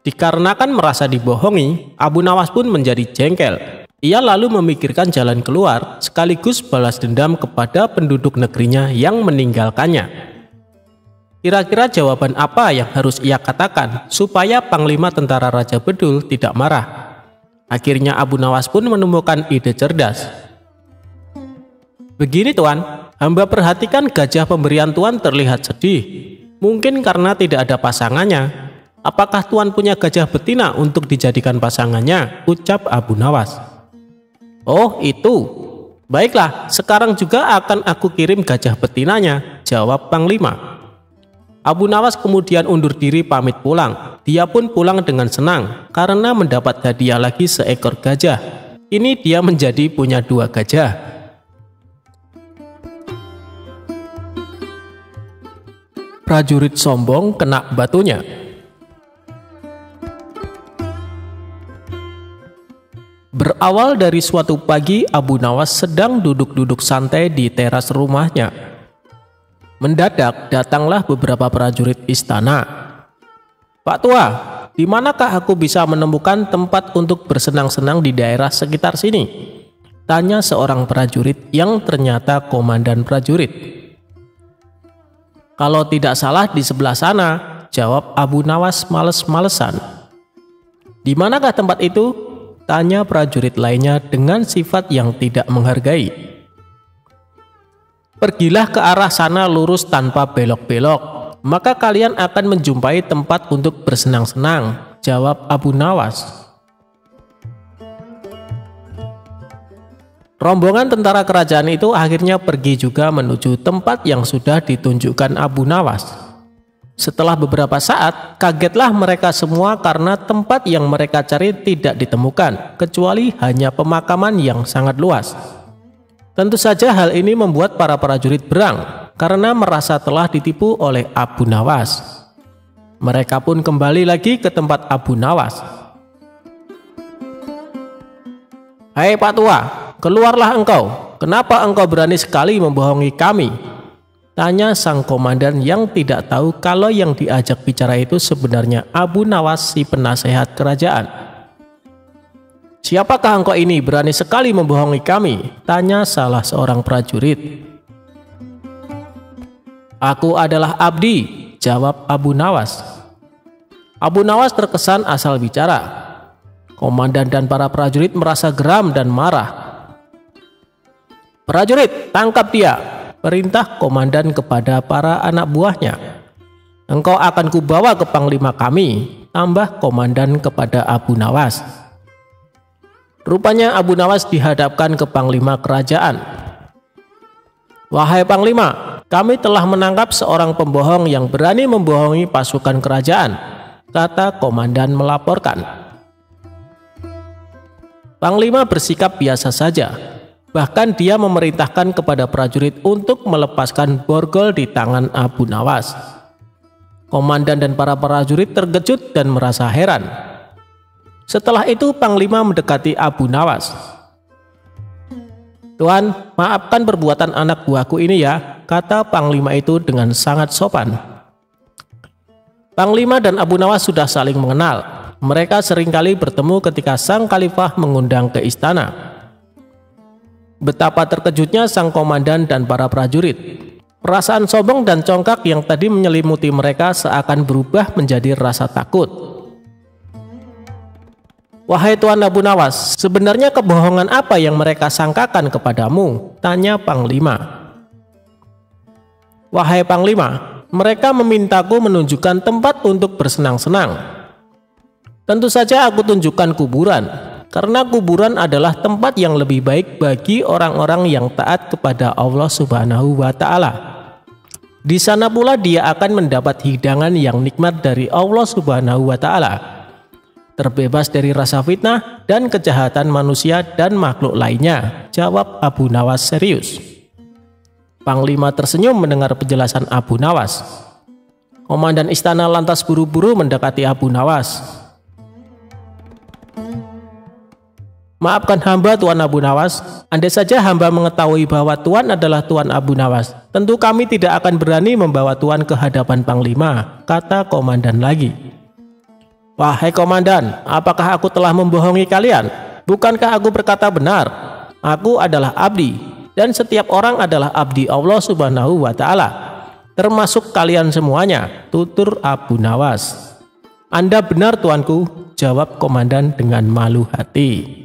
Dikarenakan merasa dibohongi, Abu Nawas pun menjadi jengkel. Ia lalu memikirkan jalan keluar sekaligus balas dendam kepada penduduk negerinya yang meninggalkannya. Kira-kira jawaban apa yang harus ia katakan supaya Panglima Tentara Raja Bedul tidak marah? Akhirnya Abu Nawas pun menemukan ide cerdas. "Begini Tuan, hamba perhatikan gajah pemberian Tuan terlihat sedih. Mungkin karena tidak ada pasangannya. Apakah Tuan punya gajah betina untuk dijadikan pasangannya?" ucap Abu Nawas. "Oh itu, baiklah, sekarang juga akan aku kirim gajah betinanya," jawab Panglima. Abu Nawas kemudian undur diri pamit pulang. Dia pun pulang dengan senang karena mendapat hadiah lagi seekor gajah. Ini dia menjadi punya 2 gajah. Prajurit sombong kena batunya. Berawal dari suatu pagi, Abu Nawas sedang duduk-duduk santai di teras rumahnya. Mendadak datanglah beberapa prajurit istana. "Pak Tua, di manakah aku bisa menemukan tempat untuk bersenang-senang di daerah sekitar sini?" tanya seorang prajurit yang ternyata komandan prajurit. "Kalau tidak salah di sebelah sana," jawab Abu Nawas males-malesan. "Di manakah tempat itu?" tanya prajurit lainnya dengan sifat yang tidak menghargai. "Pergilah ke arah sana lurus tanpa belok-belok, maka kalian akan menjumpai tempat untuk bersenang-senang," jawab Abu Nawas. Rombongan tentara kerajaan itu akhirnya pergi juga menuju tempat yang sudah ditunjukkan Abu Nawas. Setelah beberapa saat, kagetlah mereka semua karena tempat yang mereka cari tidak ditemukan, kecuali hanya pemakaman yang sangat luas. Tentu saja hal ini membuat para prajurit berang karena merasa telah ditipu oleh Abu Nawas. Mereka pun kembali lagi ke tempat Abu Nawas. "Hai Pak Tua, keluarlah engkau. Kenapa engkau berani sekali membohongi kami?" tanya sang komandan yang tidak tahu kalau yang diajak bicara itu sebenarnya Abu Nawas, si penasehat kerajaan. "Siapakah engkau ini berani sekali membohongi kami?" tanya salah seorang prajurit. "Aku adalah Abdi," jawab Abu Nawas. Abu Nawas terkesan asal bicara. Komandan dan para prajurit merasa geram dan marah. "Prajurit, tangkap dia!" perintah komandan kepada para anak buahnya. "Engkau akan kubawa ke Panglima kami," tambah komandan kepada Abu Nawas. Rupanya Abu Nawas dihadapkan ke Panglima kerajaan. "Wahai Panglima, kami telah menangkap seorang pembohong yang berani membohongi pasukan kerajaan," kata komandan melaporkan. Panglima bersikap biasa saja. Bahkan dia memerintahkan kepada prajurit untuk melepaskan borgol di tangan Abu Nawas. Komandan dan para prajurit terkejut dan merasa heran. Setelah itu Panglima mendekati Abu Nawas. "Tuan, maafkan perbuatan anak buahku ini ya," kata Panglima itu dengan sangat sopan. Panglima dan Abu Nawas sudah saling mengenal. Mereka seringkali bertemu ketika sang khalifah mengundang ke istana. Betapa terkejutnya sang komandan dan para prajurit. Perasaan sombong dan congkak yang tadi menyelimuti mereka seakan berubah menjadi rasa takut. "Wahai Tuan Abu Nawas, sebenarnya kebohongan apa yang mereka sangkakan kepadamu?" tanya Panglima. "Wahai Panglima, mereka memintaku menunjukkan tempat untuk bersenang-senang. Tentu saja aku tunjukkan kuburan. Karena kuburan adalah tempat yang lebih baik bagi orang-orang yang taat kepada Allah Subhanahu wa Ta'ala. Di sana pula dia akan mendapat hidangan yang nikmat dari Allah Subhanahu wa Ta'ala. Terbebas dari rasa fitnah dan kejahatan manusia dan makhluk lainnya, jawab Abu Nawas serius. Panglima tersenyum mendengar penjelasan Abu Nawas. Komandan istana lantas buru-buru mendekati Abu Nawas. Maafkan hamba Tuan Abu Nawas, andai saja hamba mengetahui bahwa Tuan adalah Tuan Abu Nawas, tentu kami tidak akan berani membawa Tuan ke hadapan Panglima, kata komandan lagi. Wahai komandan, apakah aku telah membohongi kalian? Bukankah aku berkata benar? Aku adalah abdi, dan setiap orang adalah abdi Allah Subhanahu wa Ta'ala, termasuk kalian semuanya, tutur Abu Nawas. Anda benar tuanku, jawab komandan dengan malu hati.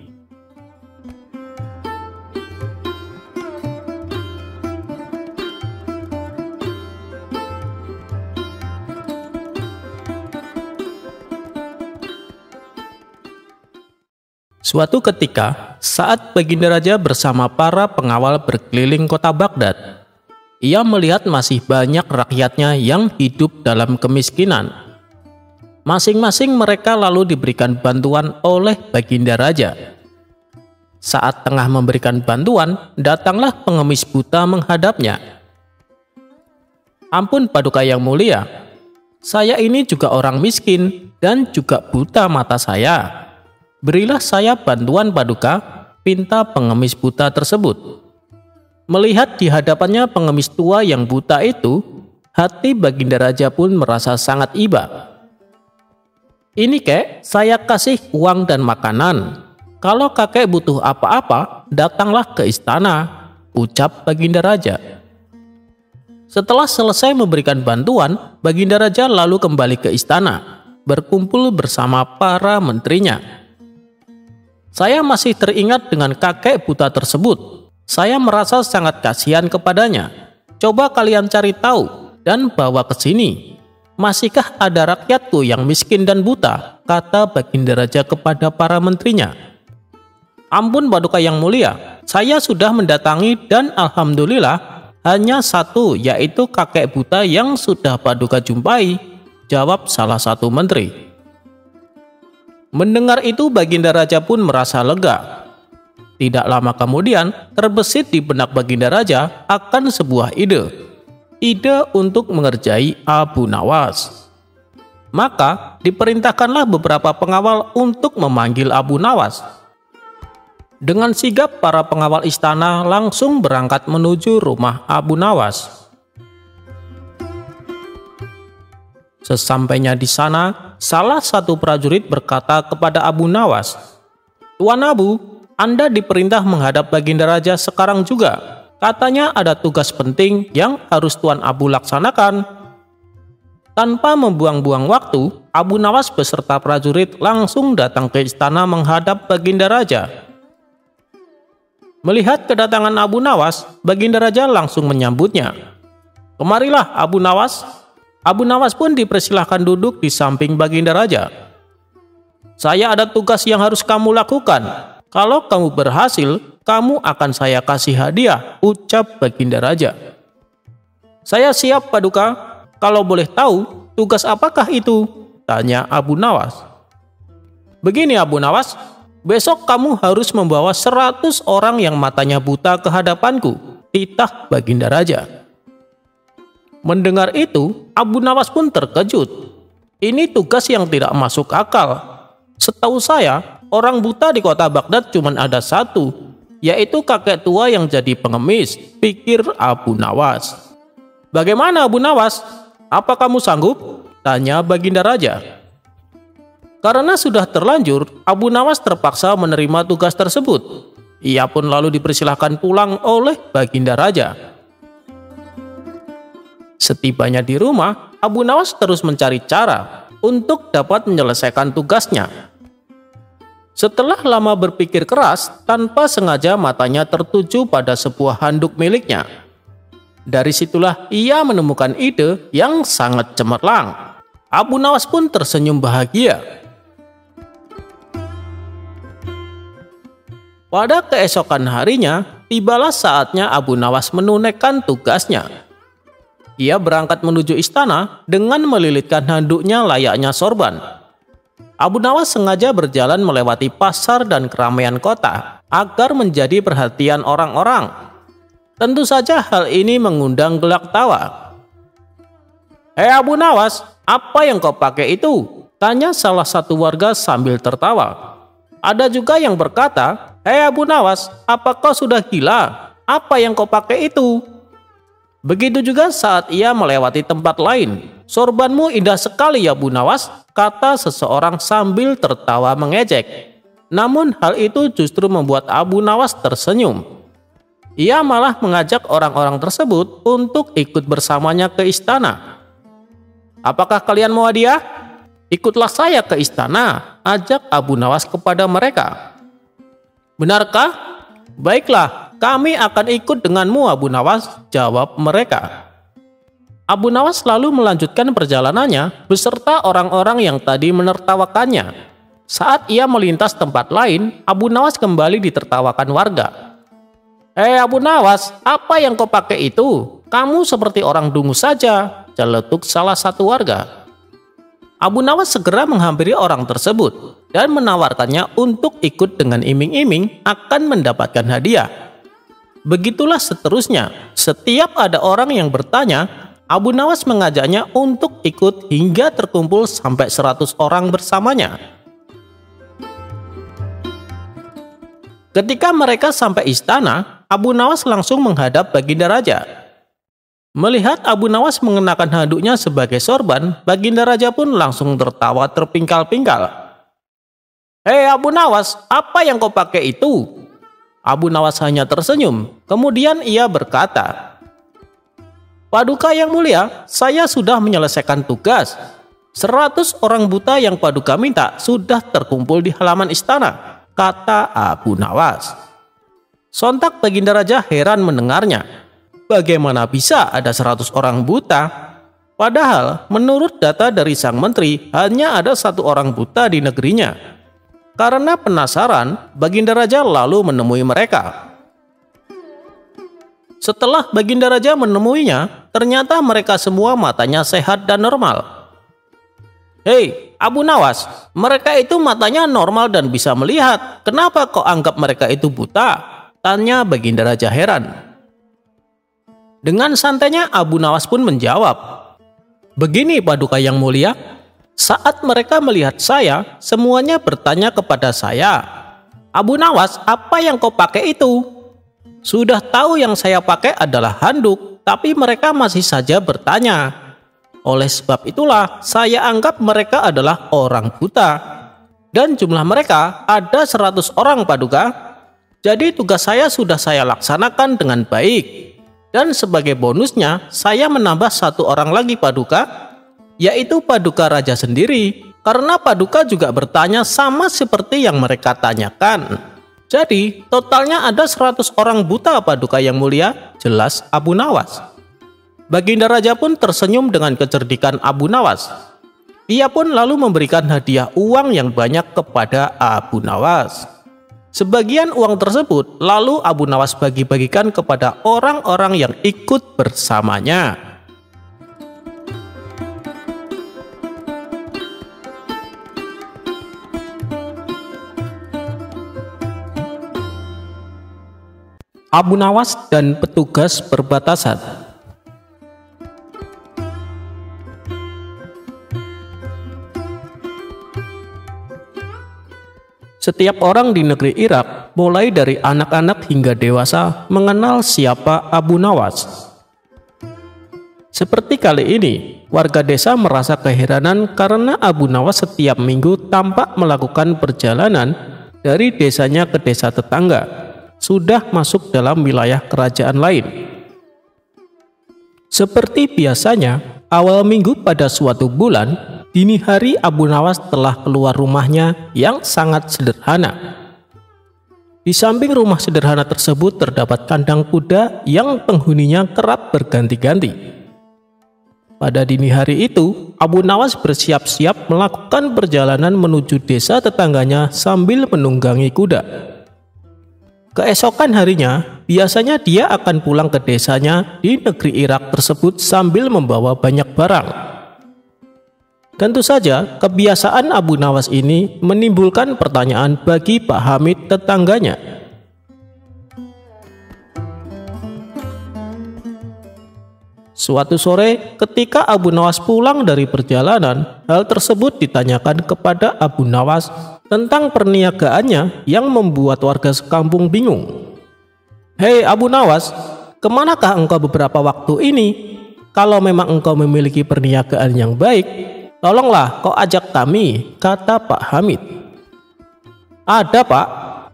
Suatu ketika, saat Baginda Raja bersama para pengawal berkeliling kota Baghdad, ia melihat masih banyak rakyatnya yang hidup dalam kemiskinan. Masing-masing mereka lalu diberikan bantuan oleh Baginda Raja. Saat tengah memberikan bantuan, datanglah pengemis buta menghadapnya. Ampun Paduka yang mulia, saya ini juga orang miskin dan juga buta mata saya. Berilah saya bantuan Paduka, pinta pengemis buta tersebut. Melihat di hadapannya pengemis tua yang buta itu, hati Baginda Raja pun merasa sangat iba. Ini kek, saya kasih uang dan makanan. Kalau kakek butuh apa-apa, datanglah ke istana, ucap Baginda Raja. Setelah selesai memberikan bantuan, Baginda Raja lalu kembali ke istana, berkumpul bersama para menterinya. Saya masih teringat dengan kakek buta tersebut. Saya merasa sangat kasihan kepadanya. Coba kalian cari tahu dan bawa ke sini. Masihkah ada rakyatku yang miskin dan buta? Kata Baginda Raja kepada para menterinya. Ampun Paduka yang mulia, saya sudah mendatangi dan alhamdulillah hanya satu, yaitu kakek buta yang sudah Paduka jumpai, jawab salah satu menteri. Mendengar itu Baginda Raja pun merasa lega. Tidak lama kemudian terbesit di benak Baginda Raja akan sebuah ide. Ide untuk mengerjai Abu Nawas. Maka diperintahkanlah beberapa pengawal untuk memanggil Abu Nawas. Dengan sigap para pengawal istana langsung berangkat menuju rumah Abu Nawas. Sesampainya di sana, salah satu prajurit berkata kepada Abu Nawas, Tuan Abu, Anda diperintah menghadap Baginda Raja sekarang juga. Katanya ada tugas penting yang harus Tuan Abu laksanakan. Tanpa membuang-buang waktu, Abu Nawas beserta prajurit langsung datang ke istana menghadap Baginda Raja. Melihat kedatangan Abu Nawas, Baginda Raja langsung menyambutnya. Kemarilah Abu Nawas. Abu Nawas pun dipersilahkan duduk di samping Baginda Raja. Saya ada tugas yang harus kamu lakukan. Kalau kamu berhasil, kamu akan saya kasih hadiah, ucap Baginda Raja. Saya siap Paduka. Kalau boleh tahu, tugas apakah itu? Tanya Abu Nawas. Begini Abu Nawas, besok kamu harus membawa 100 orang yang matanya buta ke hadapanku, titah Baginda Raja. Mendengar itu, Abu Nawas pun terkejut. Ini tugas yang tidak masuk akal. Setahu saya, orang buta di kota Baghdad cuma ada satu, yaitu kakek tua yang jadi pengemis, pikir Abu Nawas. Bagaimana Abu Nawas? Apa kamu sanggup? Tanya Baginda Raja. Karena sudah terlanjur, Abu Nawas terpaksa menerima tugas tersebut. Ia pun lalu dipersilahkan pulang oleh Baginda Raja. Setibanya di rumah, Abu Nawas terus mencari cara untuk dapat menyelesaikan tugasnya. Setelah lama berpikir keras, tanpa sengaja matanya tertuju pada sebuah handuk miliknya. Dari situlah ia menemukan ide yang sangat cemerlang. Abu Nawas pun tersenyum bahagia. Pada keesokan harinya, tibalah saatnya Abu Nawas menunaikan tugasnya. Ia berangkat menuju istana dengan melilitkan handuknya layaknya sorban. Abu Nawas sengaja berjalan melewati pasar dan keramaian kota agar menjadi perhatian orang-orang. Tentu saja hal ini mengundang gelak tawa. "Hei Abu Nawas, apa yang kau pakai itu?" tanya salah satu warga sambil tertawa. Ada juga yang berkata, "Hei Abu Nawas, apa kau sudah gila? Apa yang kau pakai itu?" Begitu juga saat ia melewati tempat lain. "Sorbanmu indah sekali ya Abu Nawas," kata seseorang sambil tertawa mengejek. Namun hal itu justru membuat Abu Nawas tersenyum. Ia malah mengajak orang-orang tersebut untuk ikut bersamanya ke istana. "Apakah kalian mau hadiah? Ikutlah saya ke istana," ajak Abu Nawas kepada mereka. "Benarkah? Baiklah, kami akan ikut denganmu Abu Nawas," jawab mereka. Abu Nawas lalu melanjutkan perjalanannya beserta orang-orang yang tadi menertawakannya. Saat ia melintas tempat lain, Abu Nawas kembali ditertawakan warga. "Hei Abu Nawas, apa yang kau pakai itu? Kamu seperti orang dungu saja," celetuk salah satu warga. Abu Nawas segera menghampiri orang tersebut dan menawarkannya untuk ikut dengan iming-iming akan mendapatkan hadiah. Begitulah seterusnya, setiap ada orang yang bertanya, Abu Nawas mengajaknya untuk ikut hingga terkumpul sampai 100 orang bersamanya. Ketika mereka sampai istana, Abu Nawas langsung menghadap Baginda Raja. Melihat Abu Nawas mengenakan handuknya sebagai sorban, Baginda Raja pun langsung tertawa terpingkal-pingkal. "Hei Abu Nawas, apa yang kau pakai itu?" Abu Nawas hanya tersenyum. Kemudian ia berkata, "Paduka yang mulia, saya sudah menyelesaikan tugas. 100 orang buta yang Paduka minta sudah terkumpul di halaman istana," kata Abu Nawas. Sontak Baginda Raja heran mendengarnya. Bagaimana bisa ada 100 orang buta? Padahal menurut data dari sang menteri hanya ada 1 orang buta di negerinya. Karena penasaran, Baginda Raja lalu menemui mereka. Setelah Baginda Raja menemuinya, ternyata mereka semua matanya sehat dan normal. "Hei Abu Nawas, mereka itu matanya normal dan bisa melihat. Kenapa kau anggap mereka itu buta?" tanya Baginda Raja heran. Dengan santainya Abu Nawas pun menjawab, "Begini Paduka yang mulia, saat mereka melihat saya, semuanya bertanya kepada saya, 'Abu Nawas, apa yang kau pakai itu?' Sudah tahu yang saya pakai adalah handuk, tapi mereka masih saja bertanya. Oleh sebab itulah saya anggap mereka adalah orang buta. Dan jumlah mereka ada 100 orang Paduka. Jadi tugas saya sudah saya laksanakan dengan baik. Dan sebagai bonusnya, saya menambah 1 orang lagi Paduka, yaitu Paduka Raja sendiri, karena Paduka juga bertanya sama seperti yang mereka tanyakan. Jadi, totalnya ada 100 orang buta Paduka yang mulia," jelas Abu Nawas. Baginda Raja pun tersenyum dengan kecerdikan Abu Nawas. Ia pun lalu memberikan hadiah uang yang banyak kepada Abu Nawas. Sebagian uang tersebut lalu Abu Nawas bagi-bagikan kepada orang-orang yang ikut bersamanya. Abu Nawas dan petugas perbatasan. Setiap orang di negeri Irak, mulai dari anak-anak hingga dewasa, mengenal siapa Abu Nawas. Seperti kali ini, warga desa merasa keheranan karena Abu Nawas setiap minggu tampak melakukan perjalanan dari desanya ke desa tetangga, sudah masuk dalam wilayah kerajaan lain. Seperti biasanya, awal minggu pada suatu bulan, dini hari Abu Nawas telah keluar rumahnya yang sangat sederhana. Di samping rumah sederhana tersebut terdapat kandang kuda yang penghuninya kerap berganti-ganti. Pada dini hari itu, Abu Nawas bersiap-siap melakukan perjalanan menuju desa tetangganya sambil menunggangi kuda. Keesokan harinya, biasanya dia akan pulang ke desanya di negeri Irak tersebut sambil membawa banyak barang. Tentu saja kebiasaan Abu Nawas ini menimbulkan pertanyaan bagi Pak Hamid tetangganya. Suatu sore ketika Abu Nawas pulang dari perjalanan, hal tersebut ditanyakan kepada Abu Nawas tentang perniagaannya yang membuat warga sekampung bingung. "Hei Abu Nawas, kemanakah engkau beberapa waktu ini? Kalau memang engkau memiliki perniagaan yang baik, tolonglah kau ajak kami," kata Pak Hamid. "Ada Pak,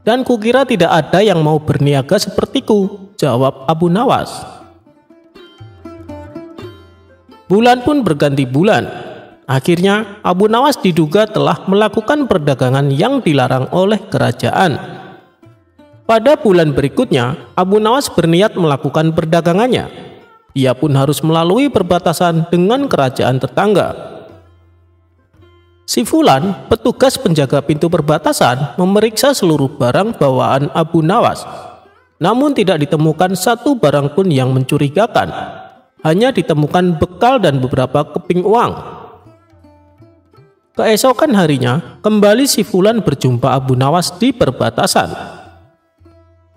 dan kukira tidak ada yang mau berniaga sepertiku," jawab Abu Nawas. Bulan pun berganti bulan. Akhirnya Abu Nawas diduga telah melakukan perdagangan yang dilarang oleh kerajaan. Pada bulan berikutnya, Abu Nawas berniat melakukan perdagangannya. Ia pun harus melalui perbatasan dengan kerajaan tetangga. Si Fulan, petugas penjaga pintu perbatasan, memeriksa seluruh barang bawaan Abu Nawas. Namun tidak ditemukan satu barang pun yang mencurigakan. Hanya ditemukan bekal dan beberapa keping uang. Keesokan harinya, kembali si Fulan berjumpa Abu Nawas di perbatasan.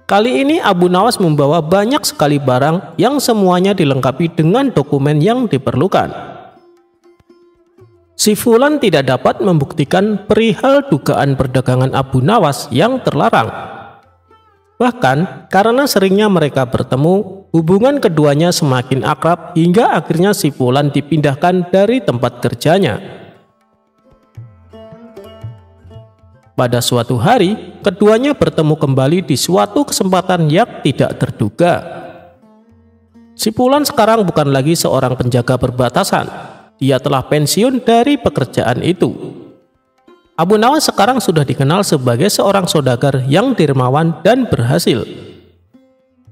Kali ini Abu Nawas membawa banyak sekali barang yang semuanya dilengkapi dengan dokumen yang diperlukan. Si Fulan tidak dapat membuktikan perihal dugaan perdagangan Abu Nawas yang terlarang. Bahkan karena seringnya mereka bertemu, hubungan keduanya semakin akrab hingga akhirnya si Fulan dipindahkan dari tempat kerjanya. Pada suatu hari, keduanya bertemu kembali di suatu kesempatan yang tidak terduga. Si Fulan sekarang bukan lagi seorang penjaga perbatasan. Dia telah pensiun dari pekerjaan itu. Abu Nawas sekarang sudah dikenal sebagai seorang saudagar yang dermawan dan berhasil.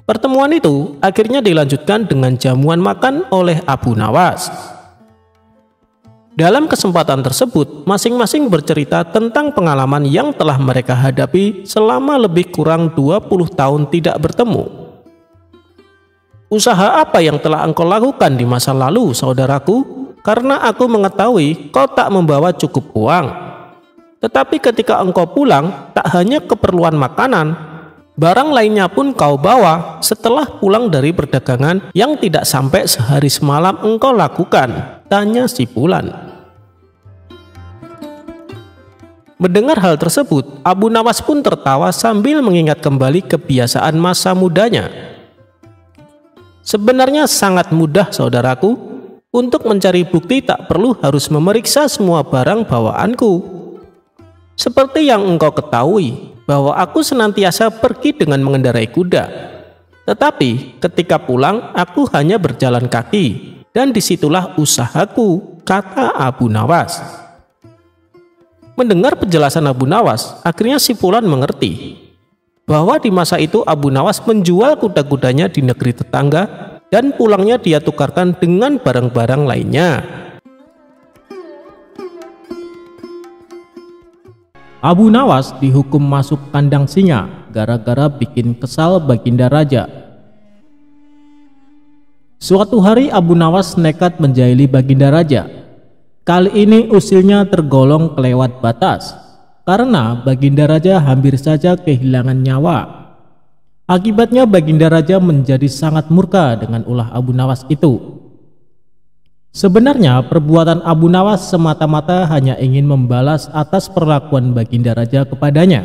Pertemuan itu akhirnya dilanjutkan dengan jamuan makan oleh Abu Nawas. Dalam kesempatan tersebut, masing-masing bercerita tentang pengalaman yang telah mereka hadapi selama lebih kurang 20 tahun tidak bertemu. "Usaha apa yang telah engkau lakukan di masa lalu, saudaraku? Karena aku mengetahui kau tak membawa cukup uang. Tetapi ketika engkau pulang, tak hanya keperluan makanan, barang lainnya pun kau bawa setelah pulang dari perdagangan yang tidak sampai sehari semalam engkau lakukan," tanya si Fulan. Mendengar hal tersebut, Abu Nawas pun tertawa sambil mengingat kembali kebiasaan masa mudanya. "Sebenarnya sangat mudah, saudaraku. Untuk mencari bukti tak perlu harus memeriksa semua barang bawaanku. Seperti yang engkau ketahui, bahwa aku senantiasa pergi dengan mengendarai kuda. Tetapi ketika pulang, aku hanya berjalan kaki, dan disitulah usahaku," kata Abu Nawas. Mendengar penjelasan Abu Nawas, akhirnya si Fulan mengerti bahwa di masa itu Abu Nawas menjual kuda-kudanya di negeri tetangga dan pulangnya dia tukarkan dengan barang-barang lainnya. Abu Nawas dihukum masuk kandang singa gara-gara bikin kesal Baginda Raja. Suatu hari Abu Nawas nekat menjahili Baginda Raja. Kali ini usilnya tergolong kelewat batas, karena Baginda Raja hampir saja kehilangan nyawa. Akibatnya Baginda Raja menjadi sangat murka dengan ulah Abu Nawas itu. Sebenarnya perbuatan Abu Nawas semata-mata hanya ingin membalas atas perlakuan Baginda Raja kepadanya.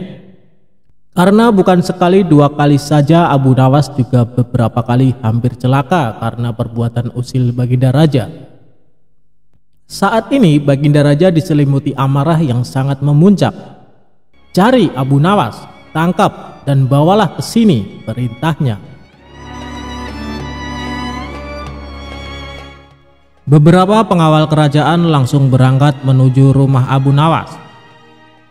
Karena bukan sekali dua kali saja Abu Nawas juga beberapa kali hampir celaka karena perbuatan usil Baginda Raja. Saat ini Baginda Raja diselimuti amarah yang sangat memuncak. "Cari Abu Nawas, tangkap dan bawalah ke sini," perintahnya. Beberapa pengawal kerajaan langsung berangkat menuju rumah Abu Nawas.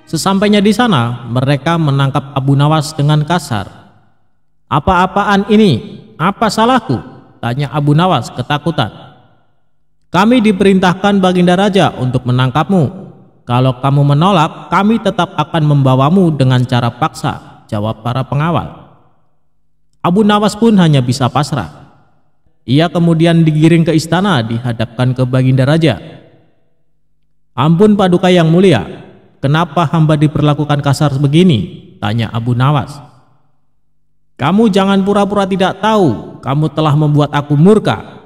Sesampainya di sana, mereka menangkap Abu Nawas dengan kasar. "Apa-apaan ini? Apa salahku?" tanya Abu Nawas ketakutan. "Kami diperintahkan Baginda Raja untuk menangkapmu. Kalau kamu menolak, kami tetap akan membawamu dengan cara paksa," jawab para pengawal. Abu Nawas pun hanya bisa pasrah. Ia kemudian digiring ke istana dihadapkan ke Baginda Raja. Ampun Paduka yang mulia, kenapa hamba diperlakukan kasar begini? Tanya Abu Nawas. Kamu jangan pura-pura tidak tahu, kamu telah membuat aku murka.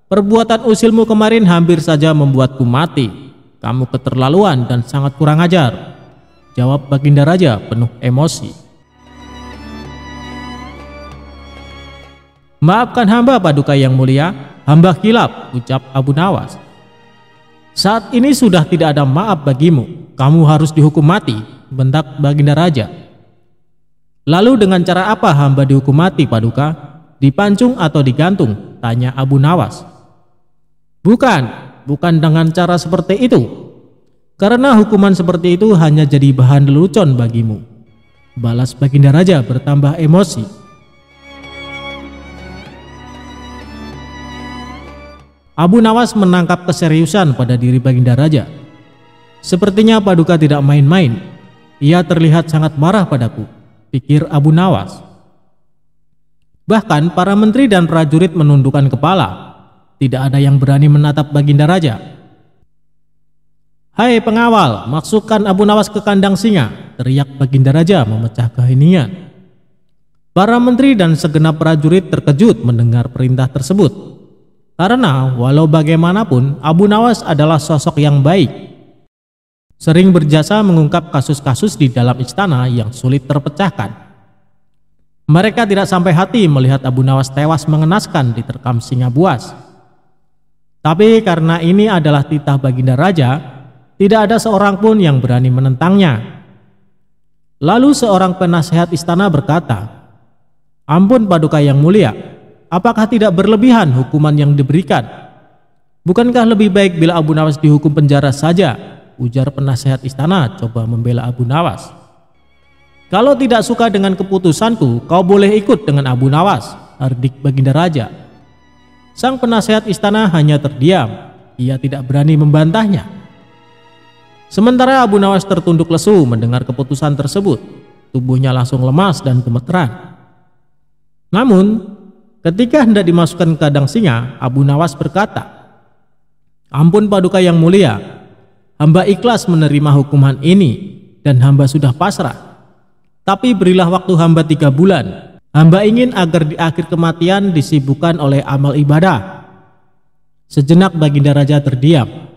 Perbuatan usilmu kemarin hampir saja membuatku mati. Kamu keterlaluan dan sangat kurang ajar, jawab Baginda Raja penuh emosi. Maafkan hamba Paduka yang mulia, hamba khilaf, ucap Abu Nawas. Saat ini sudah tidak ada maaf bagimu, kamu harus dihukum mati, bentak Baginda Raja. Lalu dengan cara apa hamba dihukum mati Paduka? Dipancung atau digantung? Tanya Abu Nawas. Bukan dengan cara seperti itu. Karena hukuman seperti itu hanya jadi bahan lelucon bagimu, balas Baginda Raja bertambah emosi. Abu Nawas menangkap keseriusan pada diri Baginda Raja. Sepertinya Paduka tidak main-main. Ia terlihat sangat marah padaku, pikir Abu Nawas. Bahkan para menteri dan prajurit menundukkan kepala. Tidak ada yang berani menatap Baginda Raja. Hai pengawal, masukkan Abu Nawas ke kandang singa, teriak Baginda Raja memecah keheningan. Para menteri dan segenap prajurit terkejut mendengar perintah tersebut. Karena walau bagaimanapun Abu Nawas adalah sosok yang baik. Sering berjasa mengungkap kasus-kasus di dalam istana yang sulit terpecahkan. Mereka tidak sampai hati melihat Abu Nawas tewas mengenaskan diterkam singa buas. Tapi karena ini adalah titah Baginda Raja, tidak ada seorang pun yang berani menentangnya. Lalu seorang penasehat istana berkata, Ampun Paduka yang mulia, apakah tidak berlebihan hukuman yang diberikan? Bukankah lebih baik bila Abu Nawas dihukum penjara saja? Ujar penasehat istana coba membela Abu Nawas. Kalau tidak suka dengan keputusanku, kau boleh ikut dengan Abu Nawas, hardik Baginda Raja. Sang penasehat istana hanya terdiam, ia tidak berani membantahnya. Sementara Abu Nawas tertunduk lesu mendengar keputusan tersebut, tubuhnya langsung lemas dan gemeteran. Namun, ketika hendak dimasukkan ke kandang singa, Abu Nawas berkata, Ampun Paduka yang mulia, hamba ikhlas menerima hukuman ini dan hamba sudah pasrah. Tapi berilah waktu hamba 3 bulan. Hamba ingin agar di akhir kematian disibukkan oleh amal ibadah. Sejenak Baginda Raja terdiam.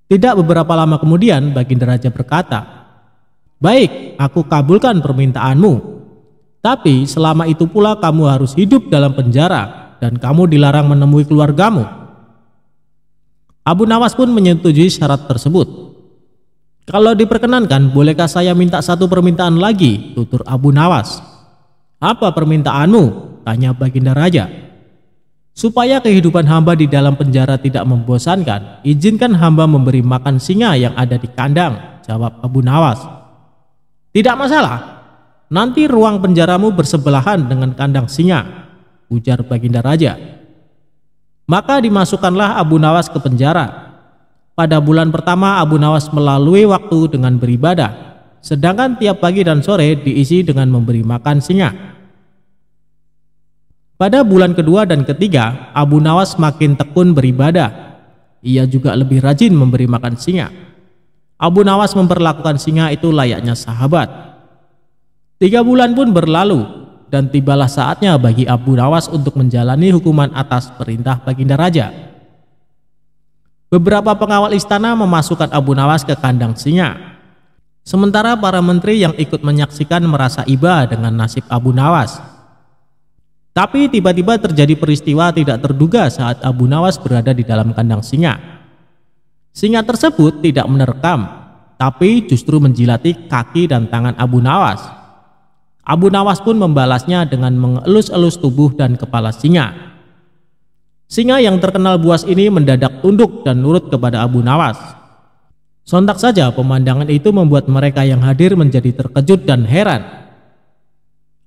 Tidak beberapa lama kemudian Baginda Raja berkata, Baik, aku kabulkan permintaanmu. Tapi selama itu pula kamu harus hidup dalam penjara dan kamu dilarang menemui keluargamu. Abu Nawas pun menyetujui syarat tersebut. Kalau diperkenankan, bolehkah saya minta satu permintaan lagi? Tutur Abu Nawas. Apa permintaanmu? Tanya Baginda Raja. Supaya kehidupan hamba di dalam penjara tidak membosankan, izinkan hamba memberi makan singa yang ada di kandang, jawab Abu Nawas. Tidak masalah, nanti ruang penjaramu bersebelahan dengan kandang singa, ujar Baginda Raja. Maka dimasukkanlah Abu Nawas ke penjara. Pada bulan pertama Abu Nawas melalui waktu dengan beribadah, sedangkan tiap pagi dan sore diisi dengan memberi makan singa. Pada bulan kedua dan ketiga, Abu Nawas makin tekun beribadah. Ia juga lebih rajin memberi makan singa. Abu Nawas memperlakukan singa itu layaknya sahabat. 3 bulan pun berlalu, dan tibalah saatnya bagi Abu Nawas untuk menjalani hukuman atas perintah Baginda Raja. Beberapa pengawal istana memasukkan Abu Nawas ke kandang singa. Sementara para menteri yang ikut menyaksikan merasa iba dengan nasib Abu Nawas. Tapi tiba-tiba terjadi peristiwa tidak terduga saat Abu Nawas berada di dalam kandang singa. Singa tersebut tidak menerkam, tapi justru menjilati kaki dan tangan Abu Nawas. Abu Nawas pun membalasnya dengan mengelus-elus tubuh dan kepala singa. Singa yang terkenal buas ini mendadak tunduk dan nurut kepada Abu Nawas. Sontak saja pemandangan itu membuat mereka yang hadir menjadi terkejut dan heran.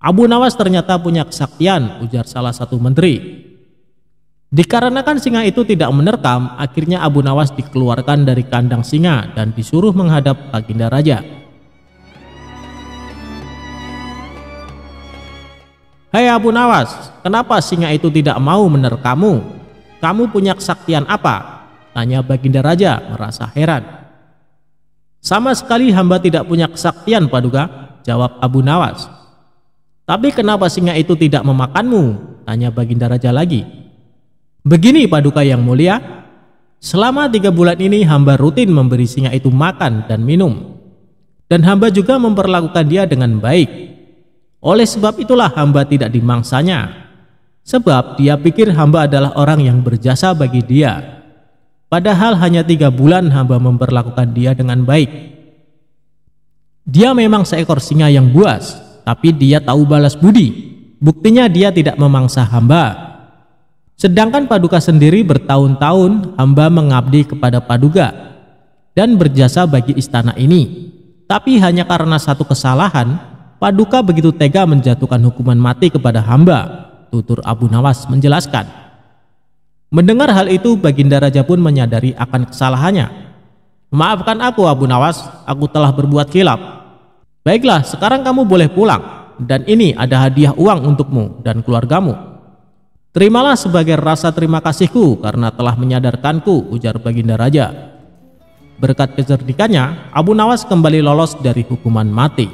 Abu Nawas ternyata punya kesaktian, ujar salah satu menteri. Dikarenakan singa itu tidak menerkam, akhirnya Abu Nawas dikeluarkan dari kandang singa dan disuruh menghadap Baginda Raja. Hai Abu Nawas, kenapa singa itu tidak mau menerkammu? Kamu punya kesaktian apa? Tanya Baginda Raja merasa heran. Sama sekali hamba tidak punya kesaktian, Paduka, jawab Abu Nawas. Tapi kenapa singa itu tidak memakanmu? Tanya Baginda Raja lagi. Begini, Paduka yang mulia, selama 3 bulan ini hamba rutin memberi singa itu makan dan minum. Dan hamba juga memperlakukan dia dengan baik. Oleh sebab itulah hamba tidak dimangsanya. Sebab dia pikir hamba adalah orang yang berjasa bagi dia. Padahal hanya 3 bulan hamba memperlakukan dia dengan baik. Dia memang seekor singa yang buas, tapi dia tahu balas budi. Buktinya dia tidak memangsa hamba. Sedangkan Paduka sendiri bertahun-tahun hamba mengabdi kepada Paduka dan berjasa bagi istana ini. Tapi hanya karena satu kesalahan, Paduka begitu tega menjatuhkan hukuman mati kepada hamba, tutur Abu Nawas menjelaskan. Mendengar hal itu, Baginda Raja pun menyadari akan kesalahannya. Maafkan aku, Abu Nawas, aku telah berbuat khilaf. Baiklah, sekarang kamu boleh pulang, dan ini ada hadiah uang untukmu dan keluargamu. Terimalah sebagai rasa terima kasihku karena telah menyadarkanku, ujar Baginda Raja. Berkat kecerdikannya, Abu Nawas kembali lolos dari hukuman mati.